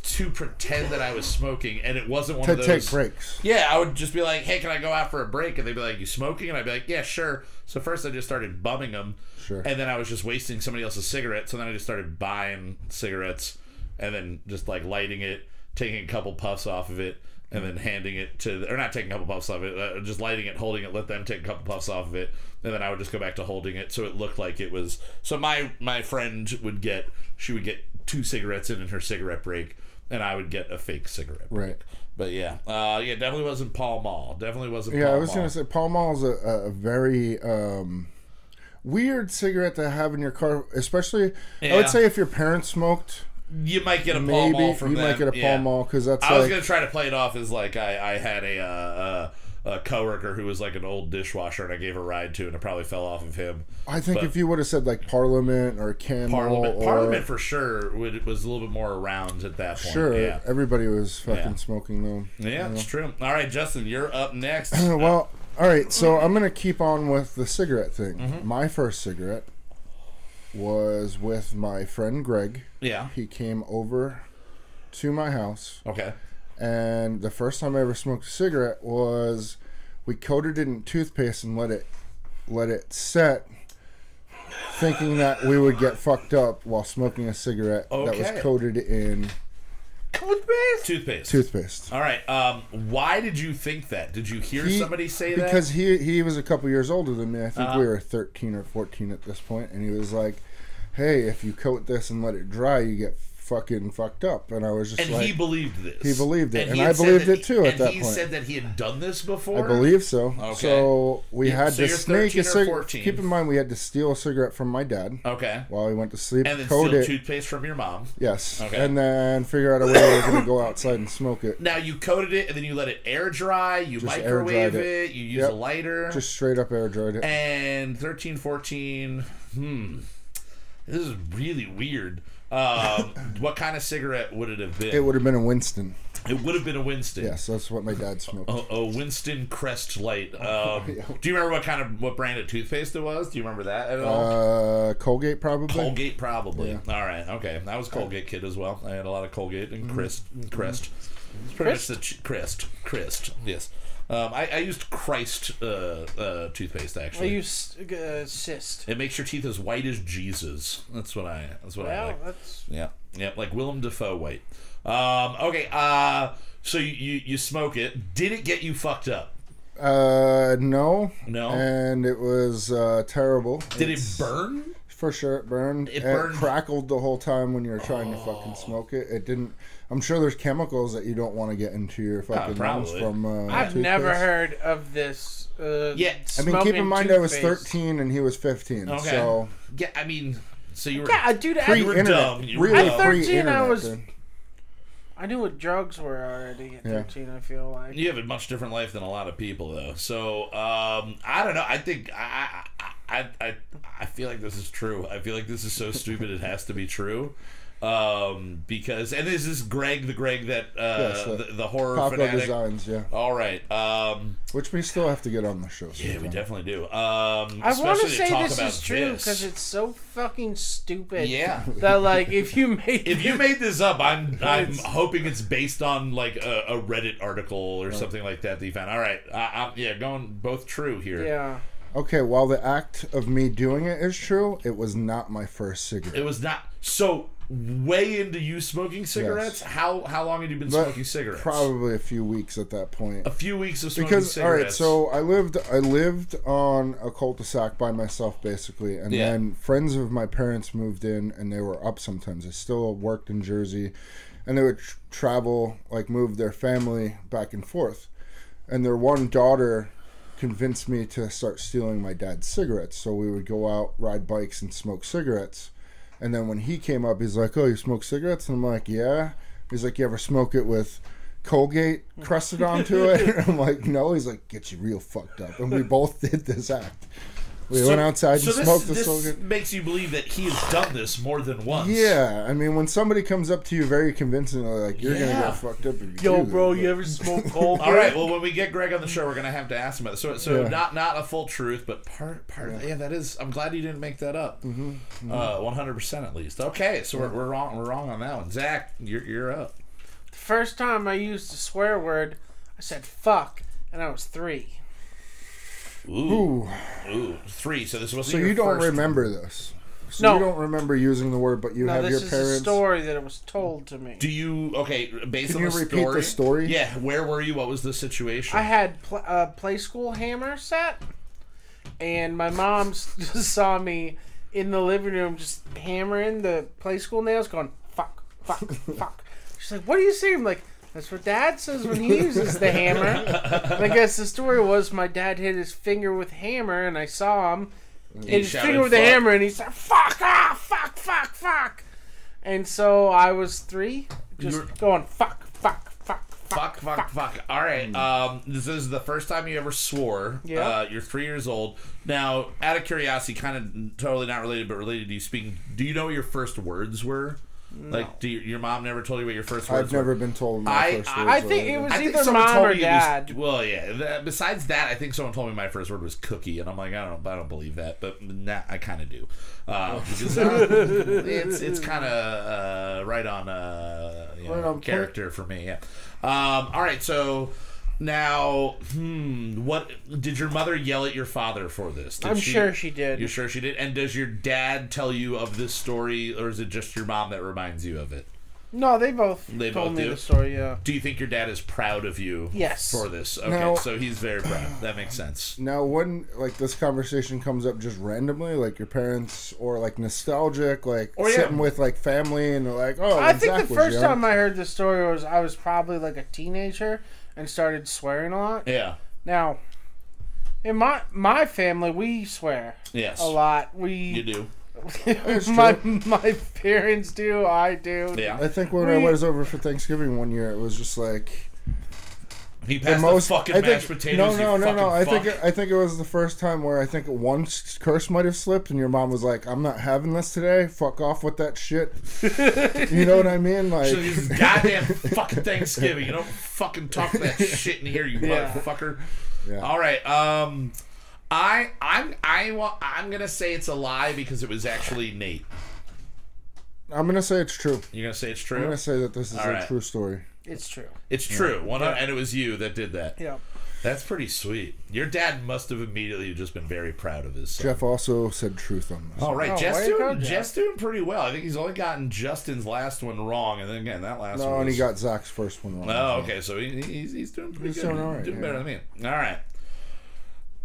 to pretend that I was smoking, and it wasn't one of those. To take breaks. Yeah, I would just be like, "Hey, can I go out for a break?" And they'd be like, "You smoking?" And I'd be like, "Yeah, sure." So first I just started bumming them, and then I was just wasting somebody else's cigarette. So then I just started buying cigarettes. And then just lighting it, taking a couple puffs off of it, and then handing it to, or not taking a couple puffs off of it, just lighting it, holding it, let them take a couple puffs off of it, and then I would just go back to holding it, so it looked like it was. So my friend would get 2 cigarettes in her cigarette break, and I would get a fake cigarette break. Right. But definitely wasn't Pall Mall. Definitely wasn't. Yeah, Pall I was Mall. gonna say Pall Mall is a very weird cigarette to have in your car, especially. I would say if your parents smoked. You might get a Pall Mall from them. You might get a Pall Mall because that's. I was gonna try to play it off as I had a coworker who was an old dishwasher, and I gave a ride to, and it probably fell off of him. I think if you would have said Parliament or Camel, Parliament for sure was a little bit more around at that point. Sure, yeah. Everybody was fucking smoking them. Yeah, it's true. All right, Justin, you're up next. Well, all right, so I'm gonna keep on with the cigarette thing. Mm-hmm. My first cigarette was with my friend Greg. Yeah. He came over to my house. Okay. And the first time I ever smoked a cigarette was we coated it in toothpaste and let it set, thinking that we would get fucked up while smoking a cigarette that was coated in Toothpaste. All right. Why did you think that? Did you hear somebody say that? Because he was a couple years older than me. I think we were 13 or 14 at this point, and he was like, "Hey, if you coat this and let it dry, you get fucking fucked up." And I was just he believed this. He believed it, and I believed it too at that point. And he said that he had done this before? I believe so. Okay. So we had to sneak a cigarette. 14. Keep in mind, we had to steal a cigarette from my dad. Okay. While he went to sleep. And then coat steal it. Toothpaste from your mom. Yes. Okay. And then figure out a way we were going to go outside and smoke it. Now, you coated it, and then you let it air dry. You microwave it. You use a lighter. Just straight up air dried it. And 13, 14, this is really weird. What kind of cigarette would it have been? It would have been a Winston. It would have been a Winston. Yes, that's what my dad smoked. A Winston Crest Light. Do you remember what brand of toothpaste it was? Do you remember that at all? Colgate, probably. Colgate, probably. Yeah. All right, okay. I was Colgate kid as well. I had a lot of Colgate and Crest. It's pretty much the Crest. Yes. I used Christ toothpaste actually. I used Cyst. It makes your teeth as white as Jesus. That's what I like. That's... Yeah, like Willem Dafoe white. Okay. So you smoke it. Did it get you fucked up? No. No. And it was terrible. Did it burn? For sure, it burned. It burned. Crackled the whole time when you were trying to fucking smoke it. It didn't. I'm sure there's chemicals that you don't want to get into your fucking lungs from. I've toothpaste. never heard of this. Yeah. I mean, keep in mind I was toothpaste. 13 and he was 15. Okay. So yeah, I mean, so you were. Yeah, dude. You were dumb. You were Really dumb. At 13, pre-internet, I was. dude. I knew what drugs were already at 13. I feel like. You have a much different life than a lot of people, though. So I don't know. I think I feel like this is true. I feel like this is so stupid it has to be true. Because and this is Greg that Yes, the horror Paco fanatic. Designs, yeah. All right. Which we still have to get on the show. Yeah, we definitely do. I want to say talk this about is true this. because it's so fucking stupid. Yeah. That like if you made this up, I'm hoping it's based on like a Reddit article or something like that you found. All right. Yeah, going both true here. Yeah. Okay, while the act of me doing it is true, it was not my first cigarette. It was not. So way into you smoking cigarettes. Yes. How long had you been smoking cigarettes? Probably a few weeks at that point. A few weeks of smoking Because cigarettes. all right, so I lived on a cul-de-sac by myself basically, and then friends of my parents moved in, and they were up sometimes. They still worked in Jersey, and they would travel, like move their family back and forth. And their one daughter convinced me to start stealing my dad's cigarettes. So we would go out, ride bikes, and smoke cigarettes. And then when he came up, he's like, "Oh, you smoke cigarettes?" And I'm like, "Yeah." He's like, "You ever smoke it with Colgate crusted onto it?" And I'm like, "No." He's like, "Get you real fucked up." And we both did this act. We went outside and smoked the Colgate. This makes you believe that he has done this more than once. Yeah, I mean, when somebody comes up to you very convincingly, like, "You're gonna get fucked up if you Yo, do bro, this." you ever smoke Colgate? All right. Well, when we get Greg on the show, we're gonna have to ask him about it. So Yeah. not a full truth, but part. Yeah, that is. I'm glad you didn't make that up. 100% at least. Okay, so we're wrong. We're wrong on that one. Zach, you're up. The first time I used a swear word, I said "fuck," and I was 3. Ooh. 3. So this was. So you don't remember this? So No. you don't remember using the word, but you have your this parents. is a story that it was told to me. Do you based Can on you the repeat story? the story? Yeah. Where were you? What was the situation? I had a play school hammer set, and my mom just saw me in the living room just hammering the play school nails, going "fuck, fuck, fuck." She's like, "What are you saying?" I'm like, "That's what Dad says when he uses the hammer." And I guess the story was my dad hit his finger with hammer, and I saw him hit his shouted, finger with the "Fuck." hammer, and he said, "Fuck, fuck, fuck, fuck." And so I was 3, just going "fuck, fuck, fuck, fuck, Fuck. All right. This is the first time you ever swore. Yeah. You're 3 years old. Now, out of curiosity, kind of totally not related, but related to you speaking, do you know what your first words were? No. Like, your mom never told you what your first words were? I've never been told my first words. I think it was I think either someone mom told or me it was- dad. well, yeah. Besides that, I think someone told me my first word was cookie, and I'm like, I don't believe that, but I kind of do. Because it's kind of right on Right on character for me. Yeah. All right, so. Now, what did your mother yell at your father for this? I'm sure she did. You're sure she did? And does your dad tell you of this story, or is it just your mom that reminds you of it? No, they both told me the story, yeah. Do you think your dad is proud of you Yes. for this? Okay, Now- so he's very proud. That makes sense. Now, when like this conversation comes up just randomly, like your parents, or like nostalgic, like sitting with like family, and they're like, "Oh, I when think Zach the was first young." time I heard the story was I was probably like a teenager and started swearing a lot. Yeah. Now, in my family, we swear Yes. a lot. You do. my parents do. I do. Yeah. I think when I was over for Thanksgiving one year, it was just like He passed the fucking mashed potatoes. No. I think it was the first time where I think one curse might have slipped, and your mom was like, "I'm not having this today. Fuck off with that shit." You know what I mean? Like, it's goddamn fucking Thanksgiving. You don't fucking talk that shit in here, you motherfucker. Yeah. All right. I'm gonna say it's a lie because it was actually Nate. I'm gonna say it's true. You're gonna say it's true? I'm gonna say that this is a true story. It's true. It's true. And it was you that did that. Yeah. That's pretty sweet. Your dad must have immediately just been very proud of his son. Jeff also said truth on this. All right, Jeff's doing pretty well. I think he's only gotten Justin's last one wrong, and then again that last one. No, and he got Zach's first one wrong. Oh, okay, so he's doing pretty good. Doing all right, doing better than me. All right.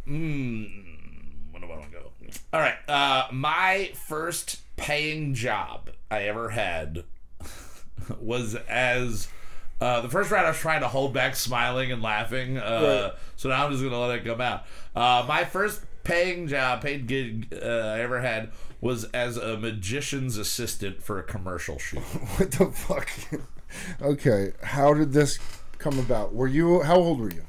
Where do I want to go? All right. My first paying job I ever had was as the first round I was trying to hold back smiling and laughing, so now I'm just gonna let it come out. My first paid gig I ever had was as a magician's assistant for a commercial shoot. What the fuck? Okay, how did this come about? How old were you?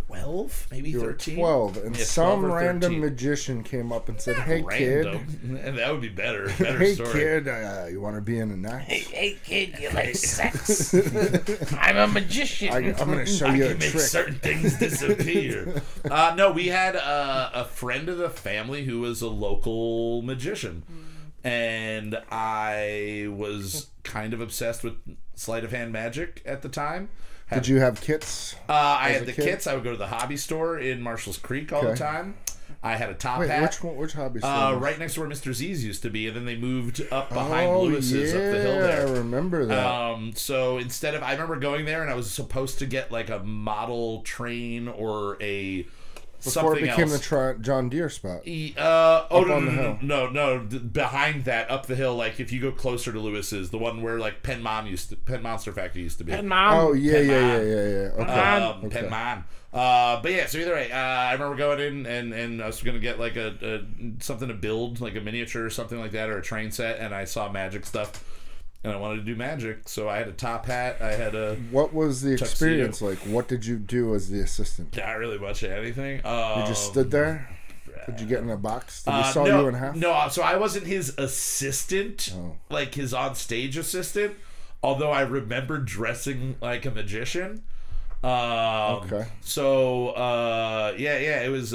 12, maybe 13. 12, and some random magician came up and said, "Hey, kid," and that would be better. Hey, story. Kid, you want to be in an act? Hey, kid, you like sex? I'm a magician. I'm going to show you a trick. Make certain things disappear. No, we had a friend of the family who was a local magician, and I was kind of obsessed with sleight of hand magic at the time. Did you have kits? I had the kits. I would go to the hobby store in Marshall's Creek all the time. I had a top hat. Which hobby store? Right next to where Mr. Z's used to be, and then they moved up behind Lewis's up the hill there. I remember that. So instead of, I remember going there, and I was supposed to get like a model train or a before it became the John Deere spot. No, behind that, up the hill, like if you go closer to Lewis's, the one where like Penn Monster Factory used to be. Oh yeah. Okay. Penn Mon. But yeah, so either way, I remember going in and I was gonna get like a something to build, like a miniature or something like that, or a train set, and I saw magic stuff. And I wanted to do magic, so I had a top hat. I had a. What was the experience like? What did you do as the assistant? Not really much of anything. You just stood there. Did you get in a box? Did he saw you in half? No, so I wasn't his assistant, like his on-stage assistant. Although I remember dressing like a magician. Okay. So it was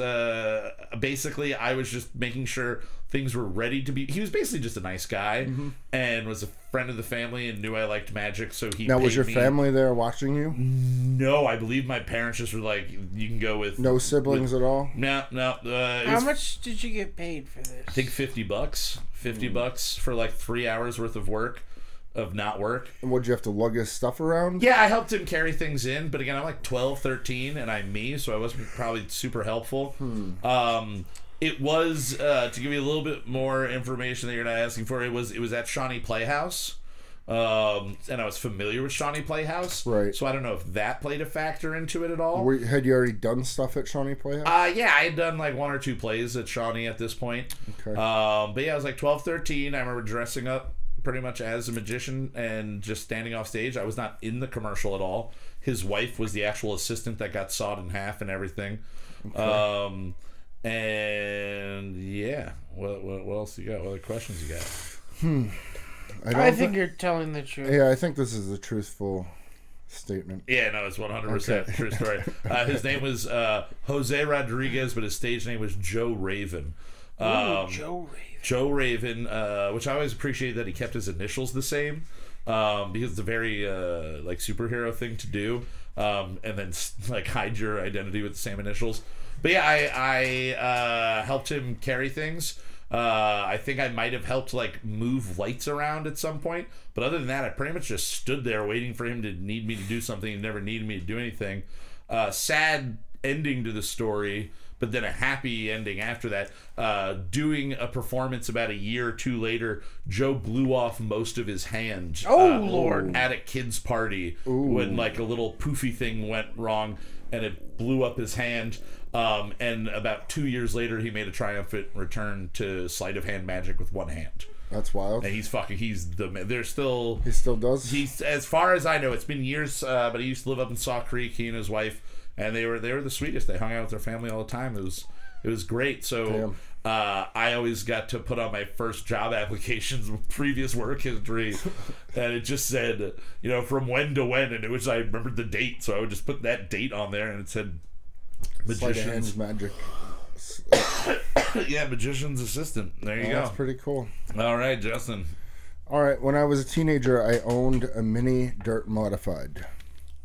basically I was just making sure things were ready to be. He was basically just a nice guy and was a friend of the family and knew I liked magic, so he. Now, was your family there watching you? No, I believe my parents just were like, "You can go with." No siblings at all. No. How much did you get paid for this? I think $50. $50 for like 3 hours worth of work. Of not work. And would you have to lug his stuff around? Yeah, I helped him carry things in, but again, I'm like 12, 13, and I'm me, so I wasn't probably super helpful. It was to give you a little bit more information that you're not asking for. It was at Shawnee Playhouse, and I was familiar with Shawnee Playhouse, right? So I don't know if that played a factor into it at all. Had you already done stuff at Shawnee Playhouse? Yeah, I had done like 1 or 2 plays at Shawnee at this point. Okay. But yeah, I was like 12, 13. I remember dressing up pretty much as a magician and just standing off stage. I was not in the commercial at all. His wife was the actual assistant that got sawed in half and everything. Okay. And yeah, what else you got? What other questions you got? I think you're telling the truth. Yeah, I think this is a truthful statement. Yeah, no, it's 100% true story. His name was Jose Rodriguez, but his stage name was Joe Raven. Joe Raven, which I always appreciate that he kept his initials the same, because it's a very like superhero thing to do, and then like hide your identity with the same initials. But yeah, I helped him carry things. I think I might have helped like move lights around at some point, but other than that, I pretty much just stood there waiting for him to need me to do something. He never needed me to do anything. Sad ending to the story. But then a happy ending after that. Doing a performance about a year or 2 later, Joe blew off most of his hand. Lord! At a kid's party when like a little poofy thing went wrong and it blew up his hand. And about 2 years later, he made a triumphant return to sleight of hand magic with one hand. That's wild. And he's the man. He still does. He's, as far as I know, it's been years, but he used to live up in Saw Creek. He and his wife, and they were the sweetest. They hung out with their family all the time. It was great. So I always got to put on my first job applications with previous work history, and it just said, from when to when, and I remembered the date, so I would just put that date on there, and it said magician's magic. Yeah, magician's assistant. There you go. That's pretty cool. All right, Justin. All right, when I was a teenager, I owned a mini dirt modified.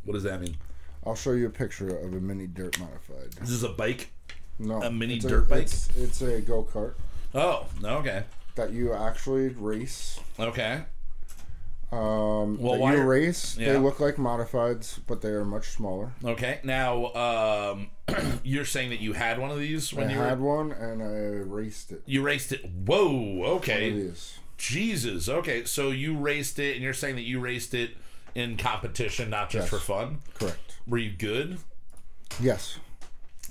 What does that mean? I'll show you a picture of a mini dirt modified. This is a bike? No. A mini dirt bike? It's a go-kart. Oh, okay. That you actually race. Okay. You race. Yeah. They look like modifieds, but they are much smaller. Okay. Now, you're saying that you had one of these when you had one, and I raced it. You raced it. Whoa. Okay. One of these. Jesus. Okay. So you raced it, and you're saying that you raced it in competition, not just for fun. Correct. Were you good? Yes.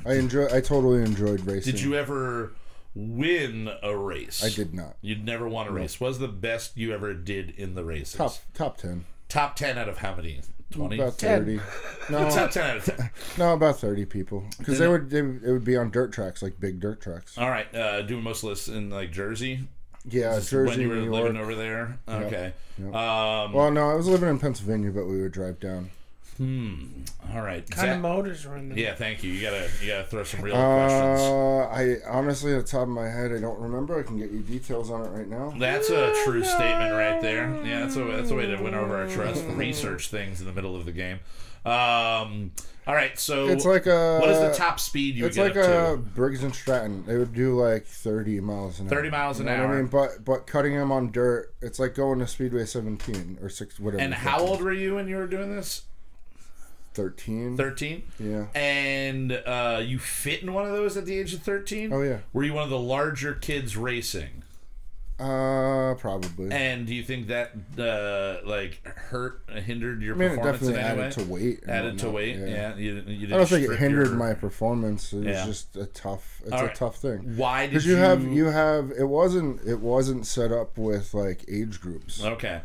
I totally enjoyed racing. Did you ever win a race? I did not. You'd never won a race. What was the best you ever did in the races? Top 10. Top 10 out of how many? 20? About 30. No, top 10 out of 10. No, about 30 people. Because it would be on dirt tracks, like big dirt tracks. All right. Doing most of this in like Jersey? Yeah, Jersey, when you were New living York. Over there? Okay. Yep. Well, no, I was living in Pennsylvania, but we would drive down. All right. What kind of motors were in there? Yeah, thank you. You gotta throw some real questions. I honestly, at the top of my head, I don't remember. I can get you details on it right now. That's a true statement right there. Yeah, that's a way to win over our trust. Research things in the middle of the game. All right, so it's like what is the top speed you would get up to? It's like a Briggs and Stratton. They would do like 30 miles an hour. 30 miles an hour. I mean, but cutting them on dirt, it's like going to Speedway 17 or 6, whatever. And how old were you when you were doing this? 13. 13? Yeah. And you fit in one of those at the age of 13? Oh, yeah. Were you one of the larger kids racing? Probably. And do you think that hindered your performance in any way? Added to weight. Added to weight, yeah. You didn't I don't think it hindered my performance. It was just a tough thing. Why did because you have it wasn't set up with like age groups. Okay.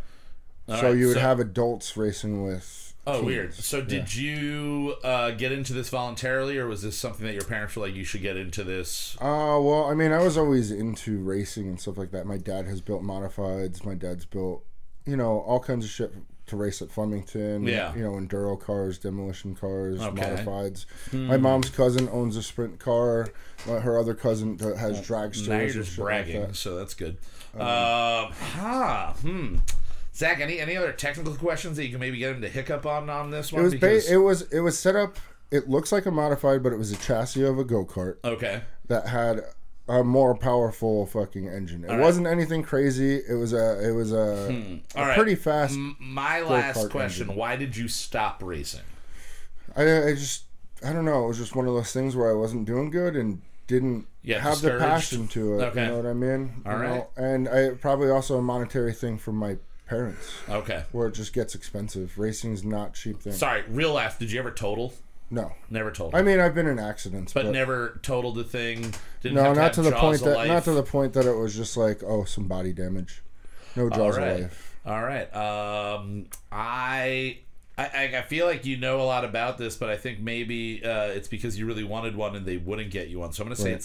So you would have adults racing with. Oh, weird. So did you get into this voluntarily, or was this something that your parents were like, you should get into this? Well, I mean, I was always into racing and stuff like that. My dad has built modifieds. My dad's built, all kinds of shit to race at Flemington. Yeah. Enduro cars, demolition cars, modifieds. My mom's cousin owns a sprint car. Her other cousin has dragsters. Now you're just bragging, like so that's good. Zach, any other technical questions that you can maybe get him to hiccup on this one? It was set up. It looks like a modified, but it was a chassis of a go-kart. Okay. That had a more powerful fucking engine. It wasn't anything crazy. It was a pretty fast. My last question: engine. Why did you stop racing? I don't know. It was just one of those things where I wasn't doing good and didn't have the passion to it. Okay. You know what I mean? All right. And I probably also a monetary thing from my parents. Okay. Where it just gets expensive. Racing's not cheap thing. Sorry, real last. Did you ever total? No. Never totaled. I mean, I've been in accidents, but never totaled the thing. Not to the point that it was just like, some body damage. No jaws of life. All right. I feel like you know a lot about this, but I think maybe it's because you really wanted one and they wouldn't get you one. So I'm going to say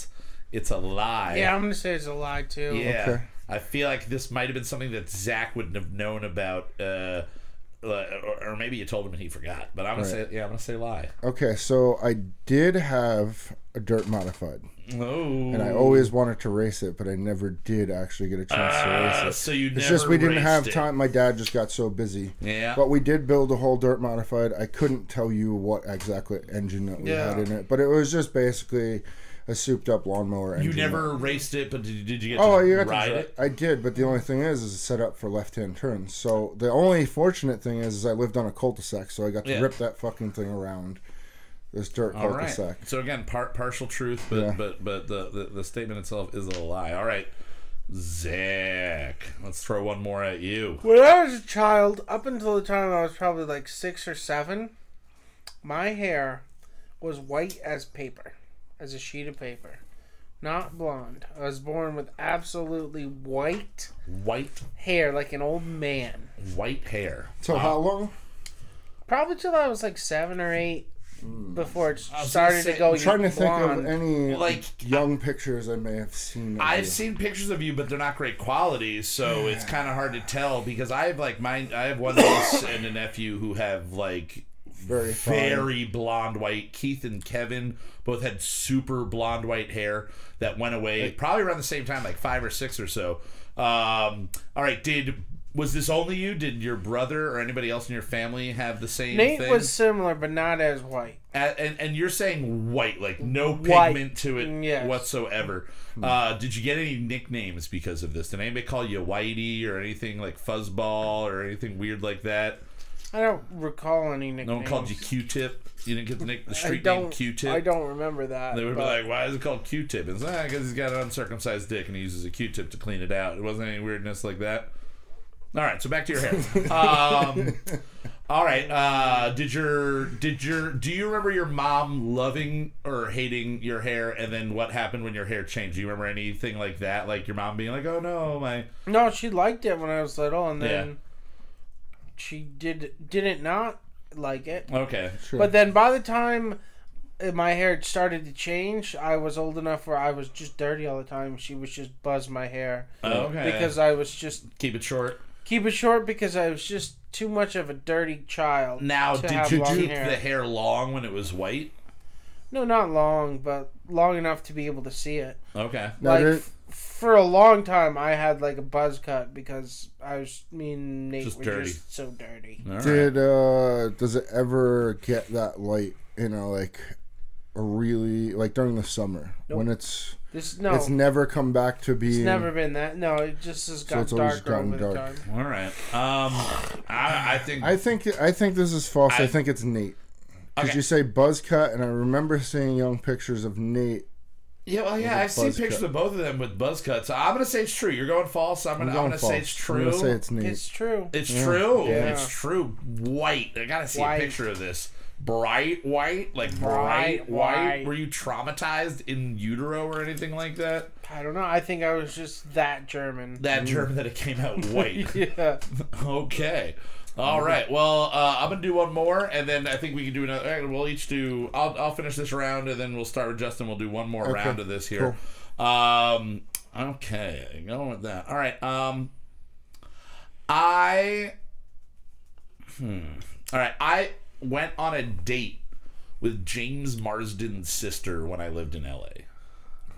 it's a lie. Yeah, I'm going to say it's a lie too. Yeah. Okay. I feel like this might have been something that Zach wouldn't have known about, or maybe you told him and he forgot. But I'm gonna say lie. Okay, so I did have a dirt modified. Oh. And I always wanted to race it, but I never did actually get a chance to race it. So it's just we didn't have time. My dad just got so busy. Yeah. But we did build a whole dirt modified. I couldn't tell you what exactly engine that we had in it, but it was just basically a souped-up lawnmower engine. You never raced it, but did you get to ride it? I did, but the only thing is it's set up for left-hand turns. So the only fortunate thing is I lived on a cul-de-sac, so I got to rip that fucking thing around this dirt cul-de-sac. Right. So again, partial truth, but the statement itself is a lie. All right, Zach, let's throw one more at you. When I was a child, up until the time I was probably like 6 or 7, my hair was white as paper. As a sheet of paper. Not blonde. I was born with absolutely white White hair, like an old man. white hair. So how long? Probably till I was like 7 or 8 before it started to go I'm trying to think blonde. of any Like, young pictures I may have seen. Of I've you. seen pictures of you, but they're not great quality, so it's kind of hard to tell because I have like I have one niece and a nephew who have like very blonde white. Keith and Kevin both had super blonde white hair that went away probably around the same time, like 5 or 6 or so. All right, was this only you? Did your brother or anybody else in your family have the same Nate thing? was similar, but not as white. And you're saying white, like no White. pigment to it Yes. whatsoever. Did you get any nicknames because of this? Did anybody call you Whitey or anything like Fuzzball or anything weird like that? I don't recall any nicknames. No one called you Q-Tip? You didn't get the street don't- name Q-Tip? I don't remember that. They would be but- like, why is it called Q-Tip? It's like, because he's got an uncircumcised dick and he uses a Q-tip to clean it out. It wasn't any weirdness like that. All right, so back to your hair. All right, do you remember your mom loving or hating your hair, and then what happened when your hair changed? Do you remember anything like that? Like your mom being like, "Oh no, my..." No, she liked it when I was little, and then Yeah. she didn't not like it. Okay. Sure. But then by the time my hair started to change, I was old enough where I was just dirty all the time. She would just buzz my hair. Okay. Because I was just... Keep it short. Keep it short because I was just too much of a dirty child. Now, to did have you long keep hair. the hair long when it was white? No, not long, but long enough to be able to see it. Okay. Now, Like, for a long time, I had like a buzz cut because me and Nate Just were dirty. just so dirty. All right. does it ever get that light? Like a really like during the summer when it's never come back to being. It's never been that. No, it just has got it's always darker gotten over the dark. time. All right. I think I think this is false. I think it's Nate. Because Okay. you say buzz cut, and I remember seeing young pictures of Nate. Yeah, well, yeah, I've seen buzz pictures cut. of both of them with buzz cuts. So I'm gonna say it's true. You're going false. I'm gonna say it's true. I'm gonna say it's Nate. It's true. It's true. Yeah. It's true. White. I gotta see White. a picture of this. Bright white, like Bright bright white. white. Were you traumatized in utero or anything like that? I don't know. I think I was just that German. That German that it came out white. Yeah. Okay. All right. Well, I'm gonna do one more, and then I think we can do another. All right, we'll each do. I'll finish this round, and then we'll start with Justin. We'll do one more round of this here. Cool. Okay. Going with that. All right. All right. I went on a date with James Marsden's sister when I lived in LA.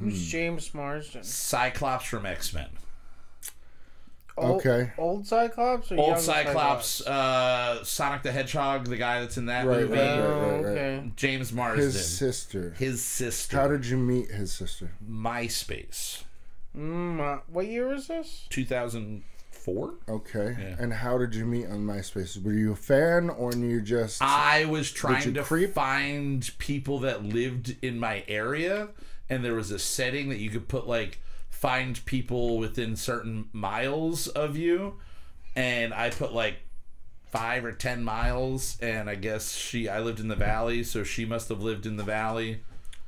Who's James Marsden? Cyclops from X-Men. Okay. Old Cyclops or Old young Cyclops, Sonic the Hedgehog, the guy that's in that Right, movie. right. Okay. James Marsden. His sister. His sister. How did you meet his sister? MySpace. What year was this? 2004? Okay. Yeah. And how did you meet on MySpace? Were you a fan or you just... I was trying you to creep? find people that lived in my area, and there was a setting that you could put, like, find people within certain miles of you, and I put, like, 5 or 10 miles, and I guess I lived in the valley, so she must have lived in the valley.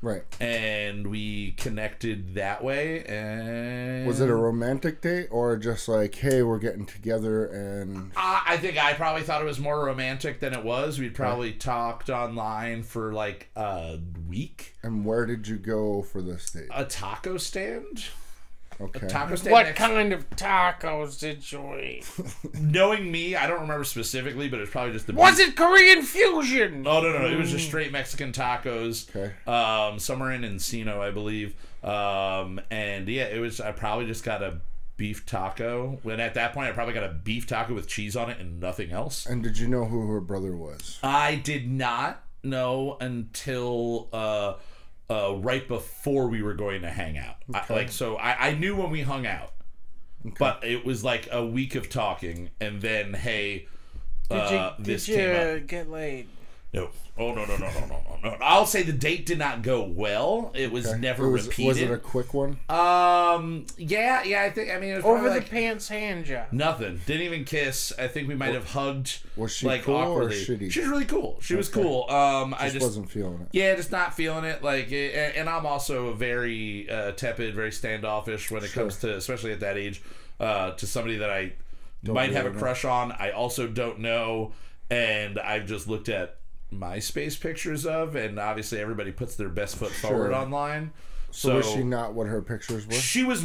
Right. And we connected that way. And Was it a romantic date or just like, hey, we're getting together and... I think I probably thought it was more romantic than it was. We'd probably talked online for like a week. And where did you go for this date? A taco stand? Okay. A taco stand What next- kind of tacos did you eat? Knowing me, I don't remember specifically, but it was probably just the Was it Korean fusion? Oh, no. It was just straight Mexican tacos. Okay. Somewhere in Encino, I believe. And yeah, it was. I probably just got a beef taco. When at that point, I probably got a beef taco with cheese on it and nothing else. And did you know who her brother was? I did not know until right before we were going to hang out. Okay. I knew when we hung out, but it was like a week of talking, and then hey, Did this you came up. get laid? No. Oh, no. I'll say the date did not go well. It was never repeated. Was it a quick one? Yeah, I think, I mean, it was Over probably the pants hand job. nothing. Didn't even kiss. I think we might have hugged. Was she like, cool awkwardly. or shitty? She was really cool. She was cool. I just wasn't feeling it. Yeah, just not feeling it. Like, and I'm also very tepid, very standoffish when it comes to, especially at that age, to somebody that I might have a crush on. I also don't know, and I've just looked at MySpace pictures of, and obviously everybody puts their best foot forward online. So was she not what her pictures were? She was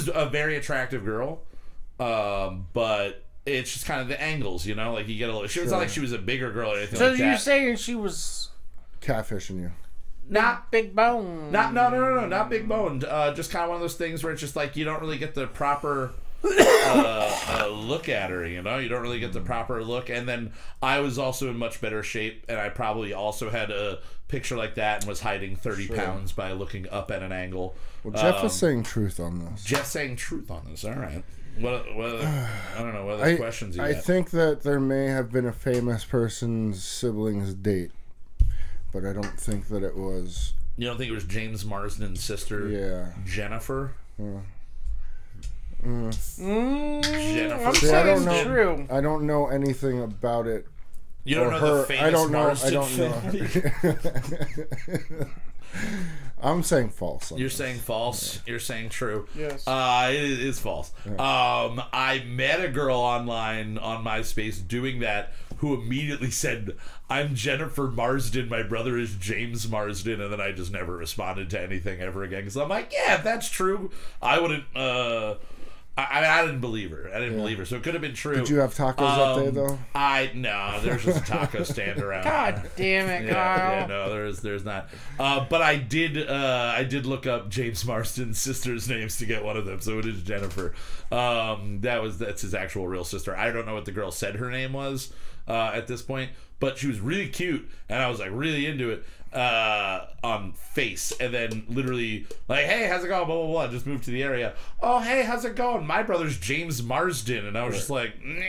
a very attractive girl, but it's just kind of the angles, you know. Like you get a little. She was not like she was a bigger girl or anything. So like you're that. saying she was catfishing you? Not big bone. No, not big boned. Just kind of one of those things where it's just like you don't really get the proper look at her, you know. You don't really get the proper look. And then I was also in much better shape, and I probably also had a picture like that and was hiding 30 pounds by looking up at an angle. Well, Jeff is saying truth on this. Jeff's saying truth on this. All right. What I don't know. What other questions you got? I think that there may have been a famous person's siblings date, but I don't think that it was. You don't think it was James Marsden's sister? Yeah. Jennifer. I'm Jennifer. See, I don't saying know. true. I don't know anything about it. You don't know the famous Marsden family? I'm saying false. You're saying false. Yeah. You're saying true. Yes. It is false. Yeah. I met a girl online on MySpace doing that who immediately said, "I'm Jennifer Marsden. My brother is James Marsden," and then I just never responded to anything ever again because I'm like, yeah, if that's true, I wouldn't. I didn't believe her. I didn't believe her. So it could have been true. Did you have tacos that day though? No. There's just a taco stand around. God damn it, yeah, no. There's not. But I did look up James Marsden's sister's names to get one of them. So it is Jennifer. That's his actual real sister. I don't know what the girl said her name was at this point, but she was really cute, and I was like really into it. On face, and then literally like, hey, how's it going, blah blah blah, just moved to the area. Oh, hey, how's it going? My brother's James Marsden. And I was just like, nah,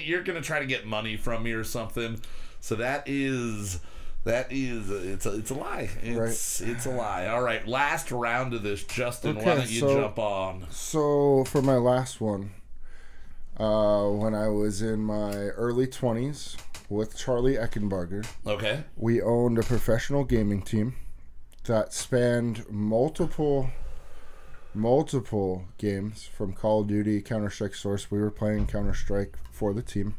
you're gonna try to get money from me or something. So it's a lie. It's a lie. All right, last round of this, Justin. Why don't you jump on? So for my last one, when I was in my early 20s with Charlie Eckenbarger. Okay. We owned a professional gaming team that spanned multiple games, from Call of Duty, Counter-Strike Source. We were playing Counter-Strike for the team.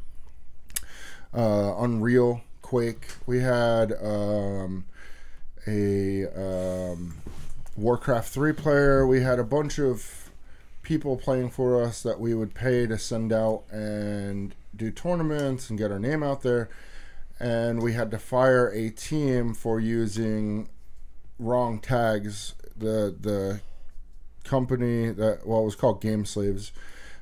Unreal, Quake. We had a Warcraft 3 player. We had a bunch of people playing for us that we would pay to send out and do tournaments and get our name out there, and we had to fire a team for using wrong tags. The company that, well, it was called Game Slaves,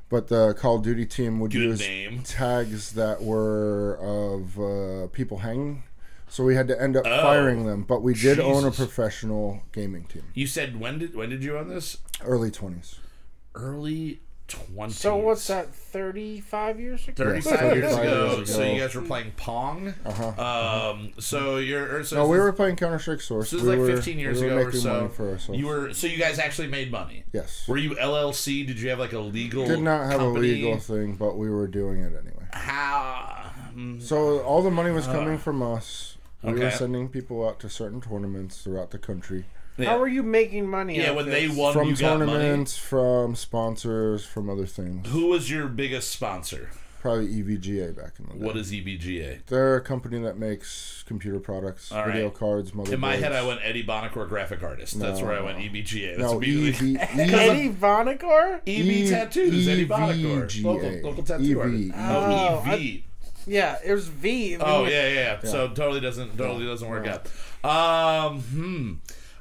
but the Call of Duty team would use tags that were of people hanging, so we had to end up firing them. But we did own a professional gaming team. You said when did you own this? Early 20s. Early 20s. So what's that, 35 years ago? 35 years ago. So you guys were playing Pong? So you're... No, we were playing Counter-Strike Source. So it was like 15 years ago or so. Money for ourselves. So you guys actually made money? Yes. Were you LLC? Did you have like a legal Did not have company? a legal thing, but we were doing it anyway. How? So all the money was coming from us. We were sending people out to certain tournaments throughout the country. Yeah. How are you making money? Yeah, when they won, from you got money? Tournaments, from sponsors, from other things. Who was your biggest sponsor? Probably EVGA back in the day. What is EVGA? They're a company that makes computer products, video cards, motherboards. In my head, I went Eddie Bonacor, graphic artist. That's where I went EVGA. That's Eddie Bonacor? EV Tattoos, Eddie Bonacor. Local tattoo artist. EV. Yeah, it was V. Oh, yeah. So totally doesn't work out.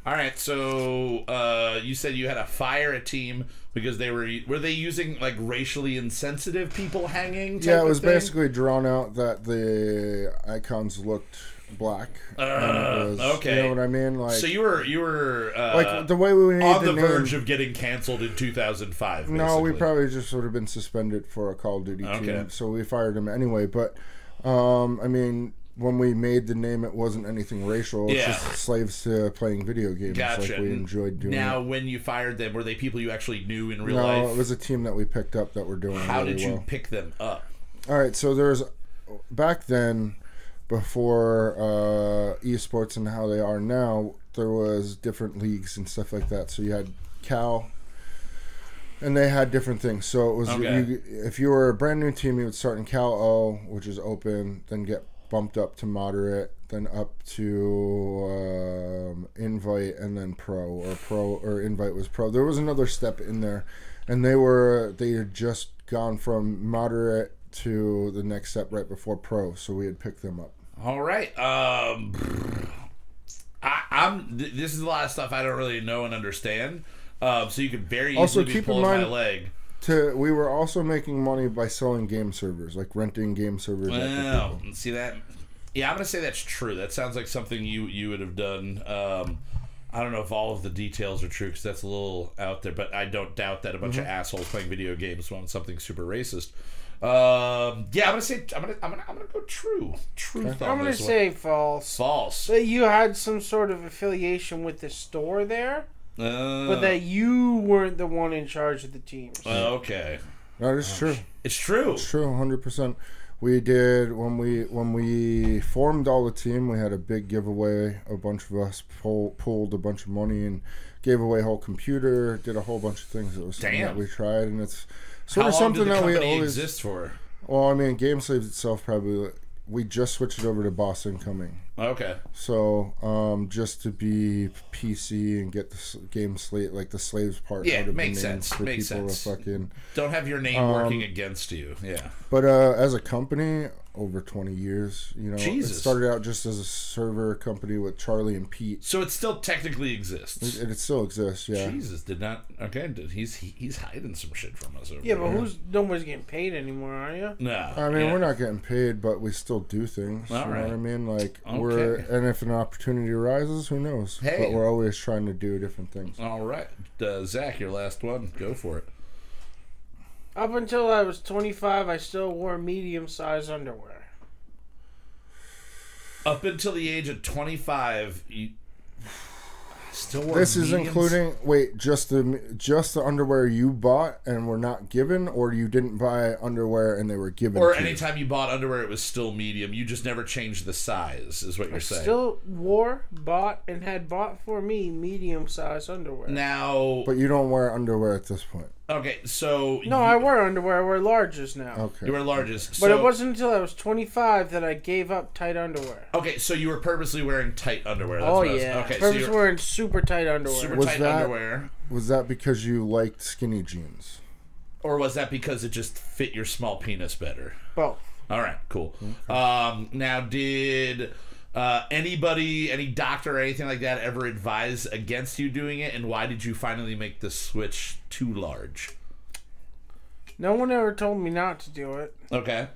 All right, so you said you had to fire a team because were they using like racially insensitive people hanging? Yeah, it was basically drawn out that the icons looked black. Okay, you know what I mean? Like, so you were like the way we made on the verge of getting canceled in 2005. Basically. No, we probably just would have been suspended for a Call of Duty team, so we fired him anyway. But I mean, when we made the name, it wasn't anything racial. It's just slaves to playing video games. Gotcha. Like we enjoyed doing. Now, it. when you fired them, were they people you actually knew in real life? No, it was a team that we picked up that were doing. How really did you well. pick them up? All right, so there's back then, before esports and how they are now, there was different leagues and stuff like that. So you had Cal. And they had different things. So it was if you were a brand new team, you would start in Cal O, which is open, then get bumped up to moderate, then up to invite, and then pro or invite was pro. There was another step in there, and they had just gone from moderate to the next step right before pro. So we had picked them up. All right. This is a lot of stuff I don't really know and understand. So you could very easily be pulling my leg. We were also making money by selling game servers, like renting game servers. Well, see that? Yeah, I'm gonna say that's true. That sounds like something you would have done. I don't know if all of the details are true because that's a little out there, but I don't doubt that a bunch of assholes playing video games want something super racist. Yeah, I'm gonna go true. Truth. I'm gonna say false. False. That you had some sort of affiliation with the store there. But that you weren't the one in charge of the teams. Okay. That is true. It's true. It's true, 100%. We did, when we formed all the team, we had a big giveaway. A bunch of us pulled a bunch of money and gave away a whole computer, did a whole bunch of things. It was something that we tried, and it's sort of something that we always exist for. Well, I mean, Game Slaves itself probably, we just switched it over to Boss Incoming. Okay. So, just to be PC and get the game slate, like the slaves part out of makes the name sense. for Makes people sense. to fucking... Don't have your name working against you. Yeah. But as a company, over 20 years, you know, Jesus. It started out just as a server company with Charlie and Pete. So it still technically exists. It still exists, yeah. Jesus, did not... Okay, he's hiding some shit from us over Yeah, there. but nobody's getting paid anymore, are you? No. I mean, we're not getting paid, but we still do things. All you know right. what I mean? Like, Okay. and if an opportunity arises, who knows? Hey. But we're always trying to do different things. All right. Zach, your last one. Go for it. Up until I was 25, I still wore medium-sized underwear. Up until the age of 25, you still wore This is mediums? including just the underwear you bought and were not given, or you didn't buy underwear and they were given. Or to anytime you bought underwear, it was still medium. You just never changed the size, is what you're saying. Still bought for me medium-sized underwear. Now, But you don't wear underwear at this point. okay, so No, I wear underwear. I wear larges now. Okay. you were largest. But it wasn't until I was 25 that I gave up tight underwear. Okay, so you were purposely wearing tight underwear. That's Oh, what I was- yeah. Okay, Purpose so wearing super tight underwear. super Was tight that- underwear. Was that because you liked skinny jeans? Or was that because it just fit your small penis better? Both. All right, cool. Now, did any doctor or anything like that ever advise against you doing it? And why did you finally make the switch to large? No one ever told me not to do it. Okay.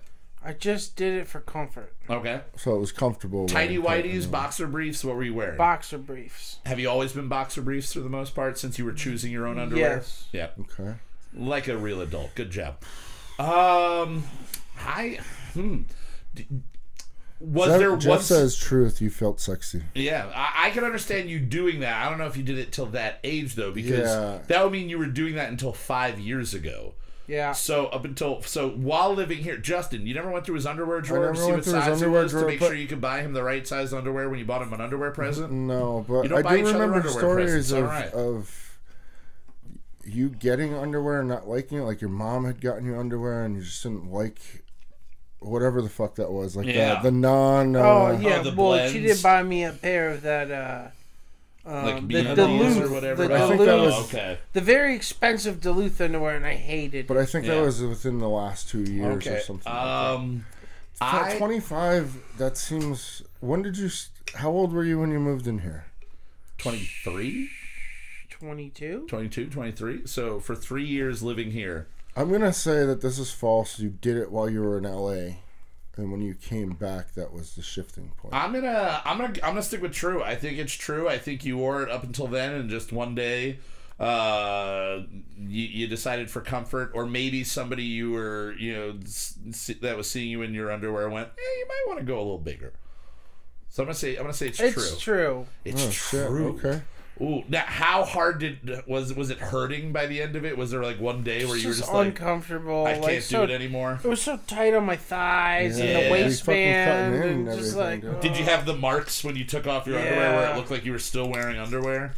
I just did it for comfort. Okay. So it was comfortable. Tidy wearing whities, tight boxer briefs, what were you wearing? Boxer briefs. Have you always been boxer briefs for the most part since you were choosing your own underwear? Yes. Yeah. Okay. Like a real adult. Good job. Jeff says truth. You felt sexy. Yeah, I can understand you doing that. I don't know if you did it till that age though, because Yeah. that would mean you were doing that until 5 years ago. Yeah. So while living here, Justin, you never went through his underwear drawer to never see went what through his size it underwear was to drawer, make but- sure you could buy him the right size underwear when you bought him an underwear present? No, You but don't I buy do each other remember underwear stories presents, all right. of you getting underwear and not liking it. Like your mom had gotten you underwear and you just didn't like whatever the fuck that was. Like Yeah. the non. Oh yeah, the well, she blends. did buy me a pair of that. Like The Beanie Duluth, or whatever. the I think that Duluth, was- okay. the very expensive Duluth underwear, and I hated But it. I think Yeah. that was within the last 2 years Okay. or something. Like that. At 25, that seems. When did you? How old were you when you moved in here? 23, 22. 22, 23. So for 3 years living here. I'm gonna say that this is false. You did it while you were in LA, and when you came back, that was the shifting point. I'm gonna stick with true. I think it's true. I think you wore it up until then, and just one day, you decided for comfort, or maybe somebody you were, that was seeing you in your underwear went, "Hey, you might want to go a little bigger." So I'm gonna say it's true. It's true. It's Shit, true. okay. Ooh, now how hard was it hurting by the end of it? Was there like one day where you were just like uncomfortable? I can't do it anymore? It was so tight on my thighs and Yeah. the waistband, and and just everything, like. dude. Did you have the marks when you took off your underwear where Yeah. it looked like you were still wearing underwear?